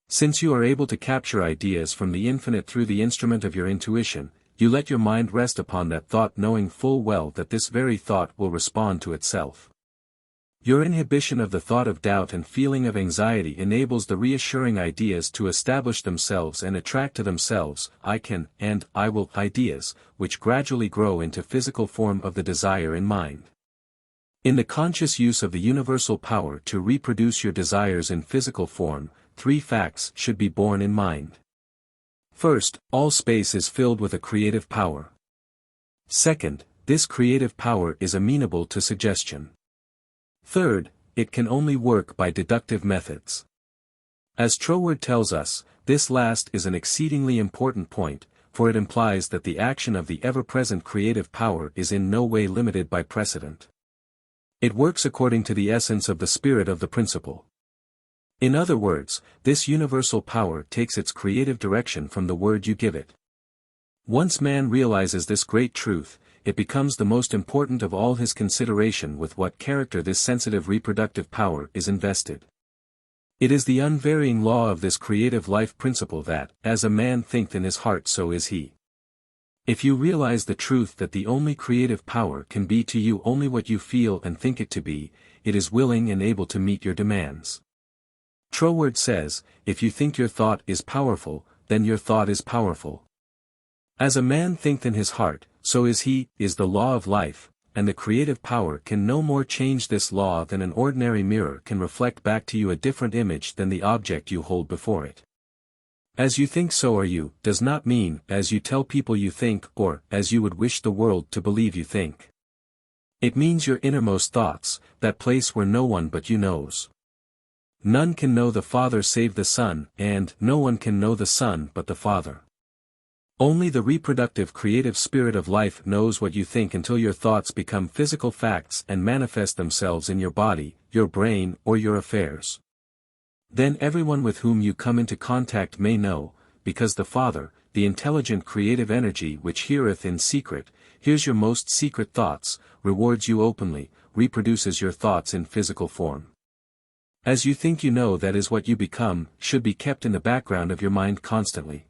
Since you are able to capture ideas from the infinite through the instrument of your intuition, you let your mind rest upon that thought, knowing full well that this very thought will respond to itself. Your inhibition of the thought of doubt and feeling of anxiety enables the reassuring ideas to establish themselves and attract to themselves I can and I will ideas, which gradually grow into physical form of the desire in mind. In the conscious use of the universal power to reproduce your desires in physical form, 3 facts should be borne in mind. First, all space is filled with a creative power. Second, this creative power is amenable to suggestion. Third, it can only work by deductive methods. As Troward tells us, this last is an exceedingly important point, for it implies that the action of the ever-present creative power is in no way limited by precedent. It works according to the essence of the spirit of the principle. In other words, this universal power takes its creative direction from the word you give it. Once man realizes this great truth, it becomes the most important of all his consideration with what character this sensitive reproductive power is invested. It is the unvarying law of this creative life principle that, as a man thinketh in his heart so is he. If you realize the truth that the only creative power can be to you only what you feel and think it to be, it is willing and able to meet your demands. Troward says, if you think your thought is powerful, then your thought is powerful. As a man thinketh in his heart, so is he, is the law of life, and the creative power can no more change this law than an ordinary mirror can reflect back to you a different image than the object you hold before it. As you think so are you, does not mean, as you tell people you think, or, as you would wish the world to believe you think. It means your innermost thoughts, that place where no one but you knows. None can know the Father save the Son, and no one can know the Son but the Father. Only the reproductive creative spirit of life knows what you think until your thoughts become physical facts and manifest themselves in your body, your brain, or your affairs. Then everyone with whom you come into contact may know, because the Father, the intelligent creative energy which heareth in secret, hears your most secret thoughts, rewards you openly, reproduces your thoughts in physical form. As you think you know, that is what you become, should be kept in the background of your mind constantly.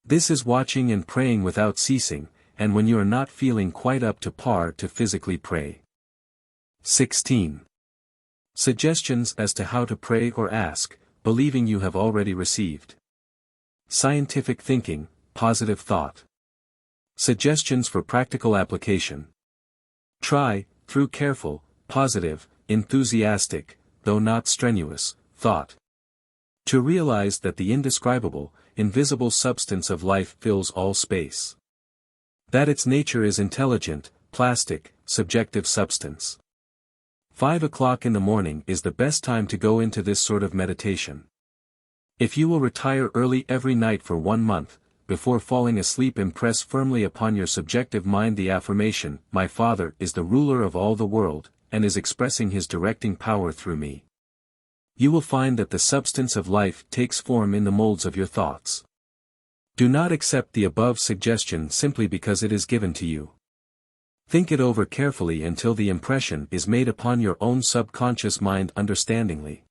This is watching and praying without ceasing, and when you are not feeling quite up to par to physically pray. 16. Suggestions as to how to pray or ask, believing you have already received. Scientific thinking, positive thought. Suggestions for practical application. Try, through careful, positive, enthusiastic, though not strenuous, thought, to realize that the indescribable, invisible substance of life fills all space. That its nature is intelligent, plastic, subjective substance. 5 o'clock in the morning is the best time to go into this sort of meditation. If you will retire early every night for 1 month, before falling asleep impress firmly upon your subjective mind the affirmation, "My Father is the ruler of all the world, and is expressing his directing power through me." You will find that the substance of life takes form in the molds of your thoughts. Do not accept the above suggestion simply because it is given to you. Think it over carefully until the impression is made upon your own subconscious mind understandingly.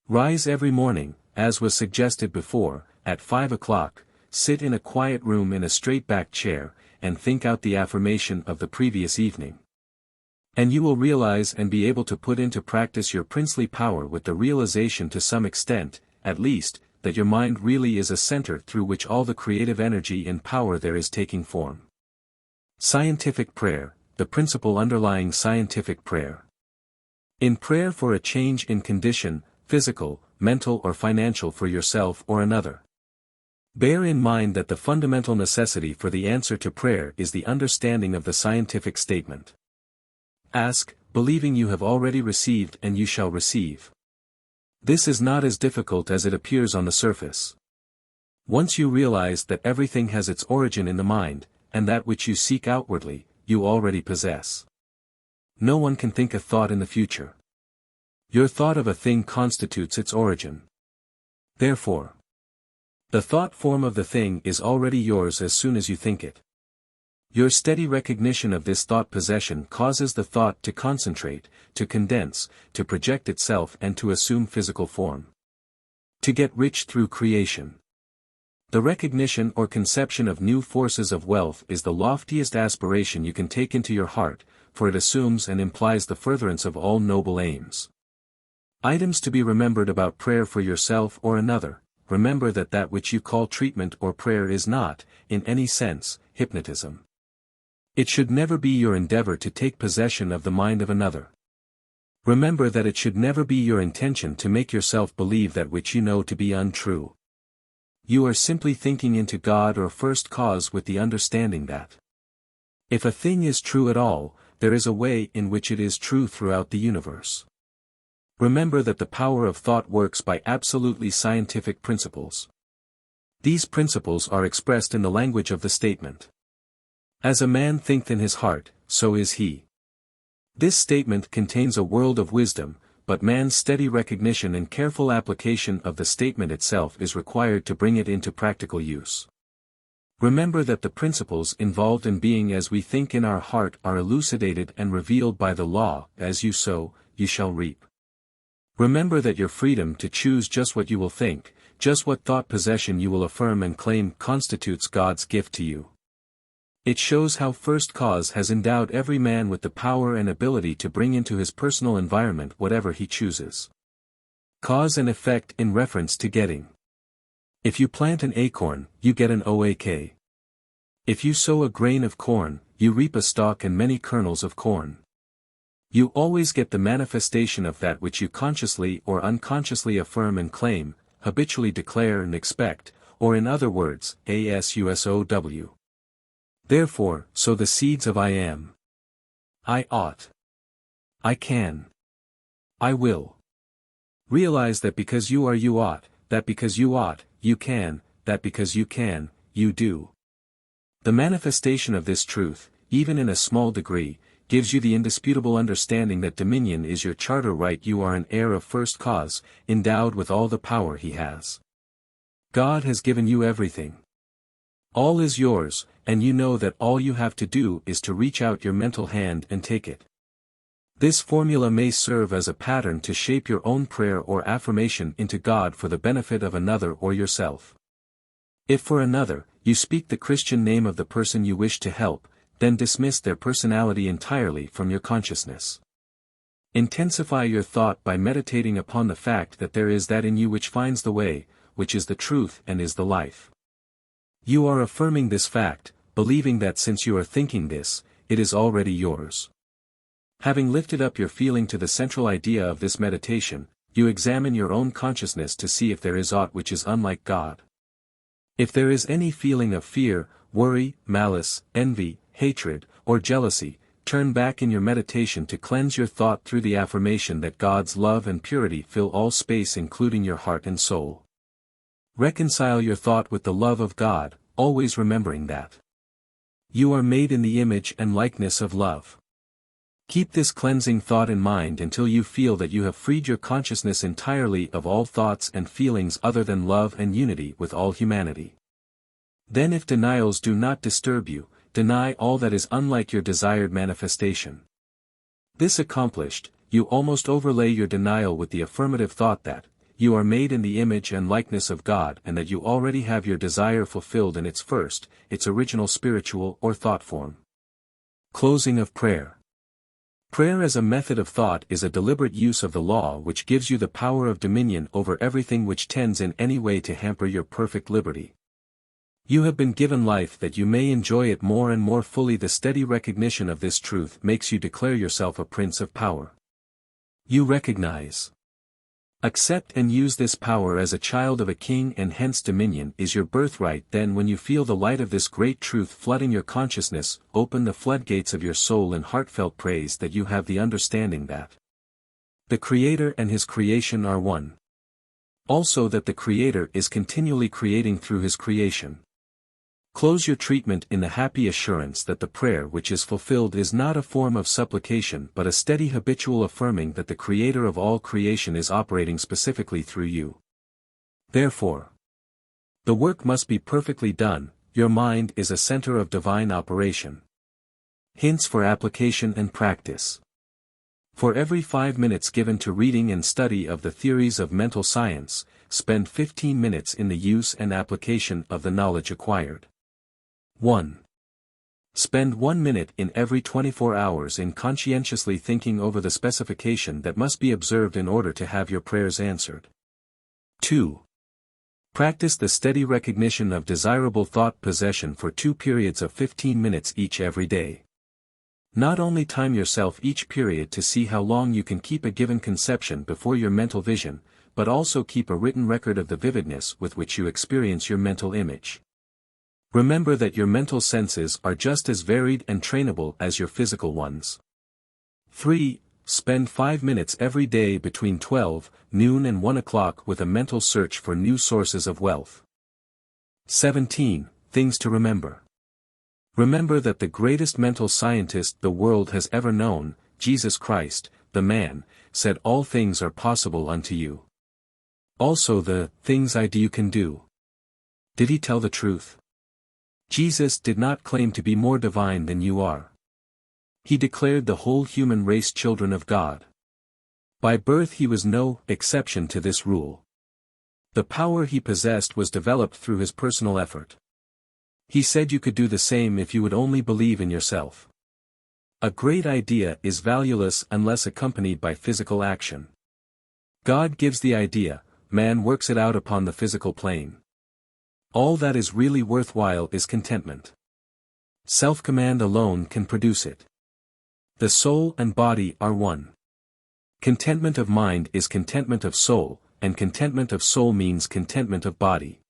Rise every morning, as was suggested before, at 5 o'clock, sit in a quiet room in a straight-back chair, and think out the affirmation of the previous evening. And you will realize and be able to put into practice your princely power with the realization to some extent, at least, that your mind really is a center through which all the creative energy and power there is taking form. Scientific prayer, the principle underlying scientific prayer. In prayer for a change in condition, physical, mental or financial for yourself or another. Bear in mind that the fundamental necessity for the answer to prayer is the understanding of the scientific statement. Ask, believing you have already received and you shall receive. This is not as difficult as it appears on the surface. Once you realize that everything has its origin in the mind, and that which you seek outwardly, you already possess. No one can think a thought in the future. Your thought of a thing constitutes its origin. Therefore, the thought form of the thing is already yours as soon as you think it. Your steady recognition of this thought possession causes the thought to concentrate, to condense, to project itself and to assume physical form. To get rich through creation. The recognition or conception of new forces of wealth is the loftiest aspiration you can take into your heart, for it assumes and implies the furtherance of all noble aims. Items to be remembered about prayer for yourself or another. Remember that that which you call treatment or prayer is not, in any sense, hypnotism. It should never be your endeavor to take possession of the mind of another. Remember that it should never be your intention to make yourself believe that which you know to be untrue. You are simply thinking into God or first cause with the understanding that if a thing is true at all, there is a way in which it is true throughout the universe. Remember that the power of thought works by absolutely scientific principles. These principles are expressed in the language of the statement. As a man thinketh in his heart, so is he. This statement contains a world of wisdom, but man's steady recognition and careful application of the statement itself is required to bring it into practical use. Remember that the principles involved in being as we think in our heart are elucidated and revealed by the law, as you sow, you shall reap. Remember that your freedom to choose just what you will think, just what thought possession you will affirm and claim constitutes God's gift to you. It shows how First Cause has endowed every man with the power and ability to bring into his personal environment whatever he chooses. Cause and effect in reference to getting. If you plant an acorn, you get an oak. If you sow a grain of corn, you reap a stalk and many kernels of corn. You always get the manifestation of that which you consciously or unconsciously affirm and claim, habitually declare and expect, or in other words, ASUSOW. Therefore, sow the seeds of I am. I ought. I can. I will. Realize that because you are you ought, that because you ought, you can, that because you can, you do. The manifestation of this truth, even in a small degree, gives you the indisputable understanding that dominion is your charter right. You are an heir of First Cause, endowed with all the power he has. God has given you everything. All is yours, and you know that all you have to do is to reach out your mental hand and take it. This formula may serve as a pattern to shape your own prayer or affirmation into God for the benefit of another or yourself. If for another, you speak the Christian name of the person you wish to help, then dismiss their personality entirely from your consciousness. Intensify your thought by meditating upon the fact that there is that in you which finds the way, which is the truth and is the life. You are affirming this fact, believing that since you are thinking this, it is already yours. Having lifted up your feeling to the central idea of this meditation, you examine your own consciousness to see if there is aught which is unlike God. If there is any feeling of fear, worry, malice, envy, hatred, or jealousy, turn back in your meditation to cleanse your thought through the affirmation that God's love and purity fill all space including your heart and soul. Reconcile your thought with the love of God, always remembering that you are made in the image and likeness of love. Keep this cleansing thought in mind until you feel that you have freed your consciousness entirely of all thoughts and feelings other than love and unity with all humanity. Then if denials do not disturb you, deny all that is unlike your desired manifestation. This accomplished, you almost overlay your denial with the affirmative thought that you are made in the image and likeness of God and that you already have your desire fulfilled in its original spiritual or thought form. Closing of prayer. Prayer as a method of thought is a deliberate use of the law which gives you the power of dominion over everything which tends in any way to hamper your perfect liberty. You have been given life that you may enjoy it more and more fully. The steady recognition of this truth makes you declare yourself a prince of power. You recognize, accept and use this power as a child of a king, and hence dominion is your birthright. Then when you feel the light of this great truth flooding your consciousness, open the floodgates of your soul in heartfelt praise that you have the understanding that the Creator and His creation are one. Also that the Creator is continually creating through His creation. Close your treatment in the happy assurance that the prayer which is fulfilled is not a form of supplication but a steady habitual affirming that the Creator of all creation is operating specifically through you. Therefore, the work must be perfectly done. Your mind is a center of divine operation. Hints for application and practice. For every 5 minutes given to reading and study of the theories of mental science, spend 15 minutes in the use and application of the knowledge acquired. 1. Spend 1 minute in every 24 hours in conscientiously thinking over the specification that must be observed in order to have your prayers answered. 2. Practice the steady recognition of desirable thought possession for 2 periods of 15 minutes each every day. Not only time yourself each period to see how long you can keep a given conception before your mental vision, but also keep a written record of the vividness with which you experience your mental image. Remember that your mental senses are just as varied and trainable as your physical ones. 3. Spend 5 minutes every day between 12 noon and 1 o'clock with a mental search for new sources of wealth. 17. Things to remember. Remember that the greatest mental scientist the world has ever known, Jesus Christ, the man, said all things are possible unto you. Also the things I do you can do. Did he tell the truth? Jesus did not claim to be more divine than you are. He declared the whole human race children of God. By birth he was no exception to this rule. The power he possessed was developed through his personal effort. He said you could do the same if you would only believe in yourself. A great idea is valueless unless accompanied by physical action. God gives the idea, man works it out upon the physical plane. All that is really worthwhile is contentment. Self-command alone can produce it. The soul and body are one. Contentment of mind is contentment of soul, and contentment of soul means contentment of body.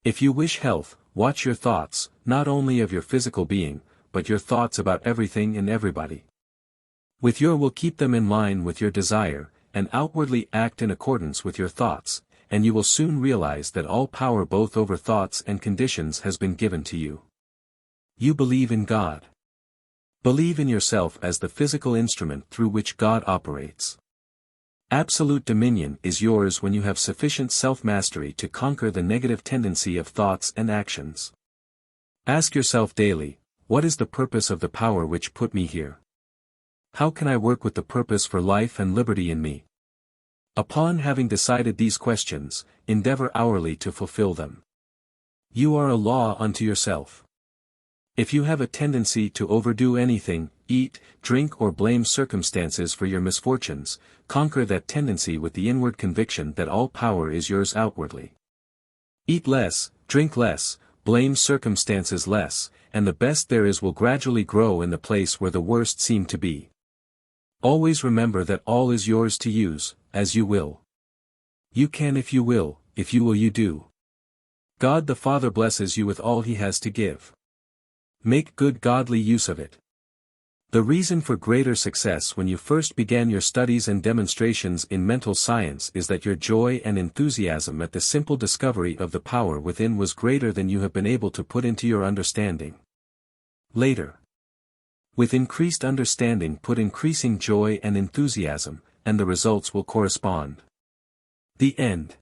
If you wish health, watch your thoughts, not only of your physical being, but your thoughts about everything and everybody. With your will keep them in line with your desire, and outwardly act in accordance with your thoughts, and you will soon realize that all power both over thoughts and conditions has been given to you. You believe in God. Believe in yourself as the physical instrument through which God operates. Absolute dominion is yours when you have sufficient self-mastery to conquer the negative tendency of thoughts and actions. Ask yourself daily, what is the purpose of the power which put me here? How can I work with the purpose for life and liberty in me? Upon having decided these questions, endeavor hourly to fulfill them. You are a law unto yourself. If you have a tendency to overdo anything, eat, drink or blame circumstances for your misfortunes. Conquer that tendency with the inward conviction that all power is yours outwardly. Eat less, drink less, blame circumstances less, and the best there is will gradually grow in the place where the worst seem to be. Always remember that all is yours to use, as you will. You can if you will you do. God the Father blesses you with all He has to give. Make good godly use of it. The reason for greater success when you first began your studies and demonstrations in mental science is that your joy and enthusiasm at the simple discovery of the power within was greater than you have been able to put into your understanding. Later. With increased understanding put increasing joy and enthusiasm, and the results will correspond. The end.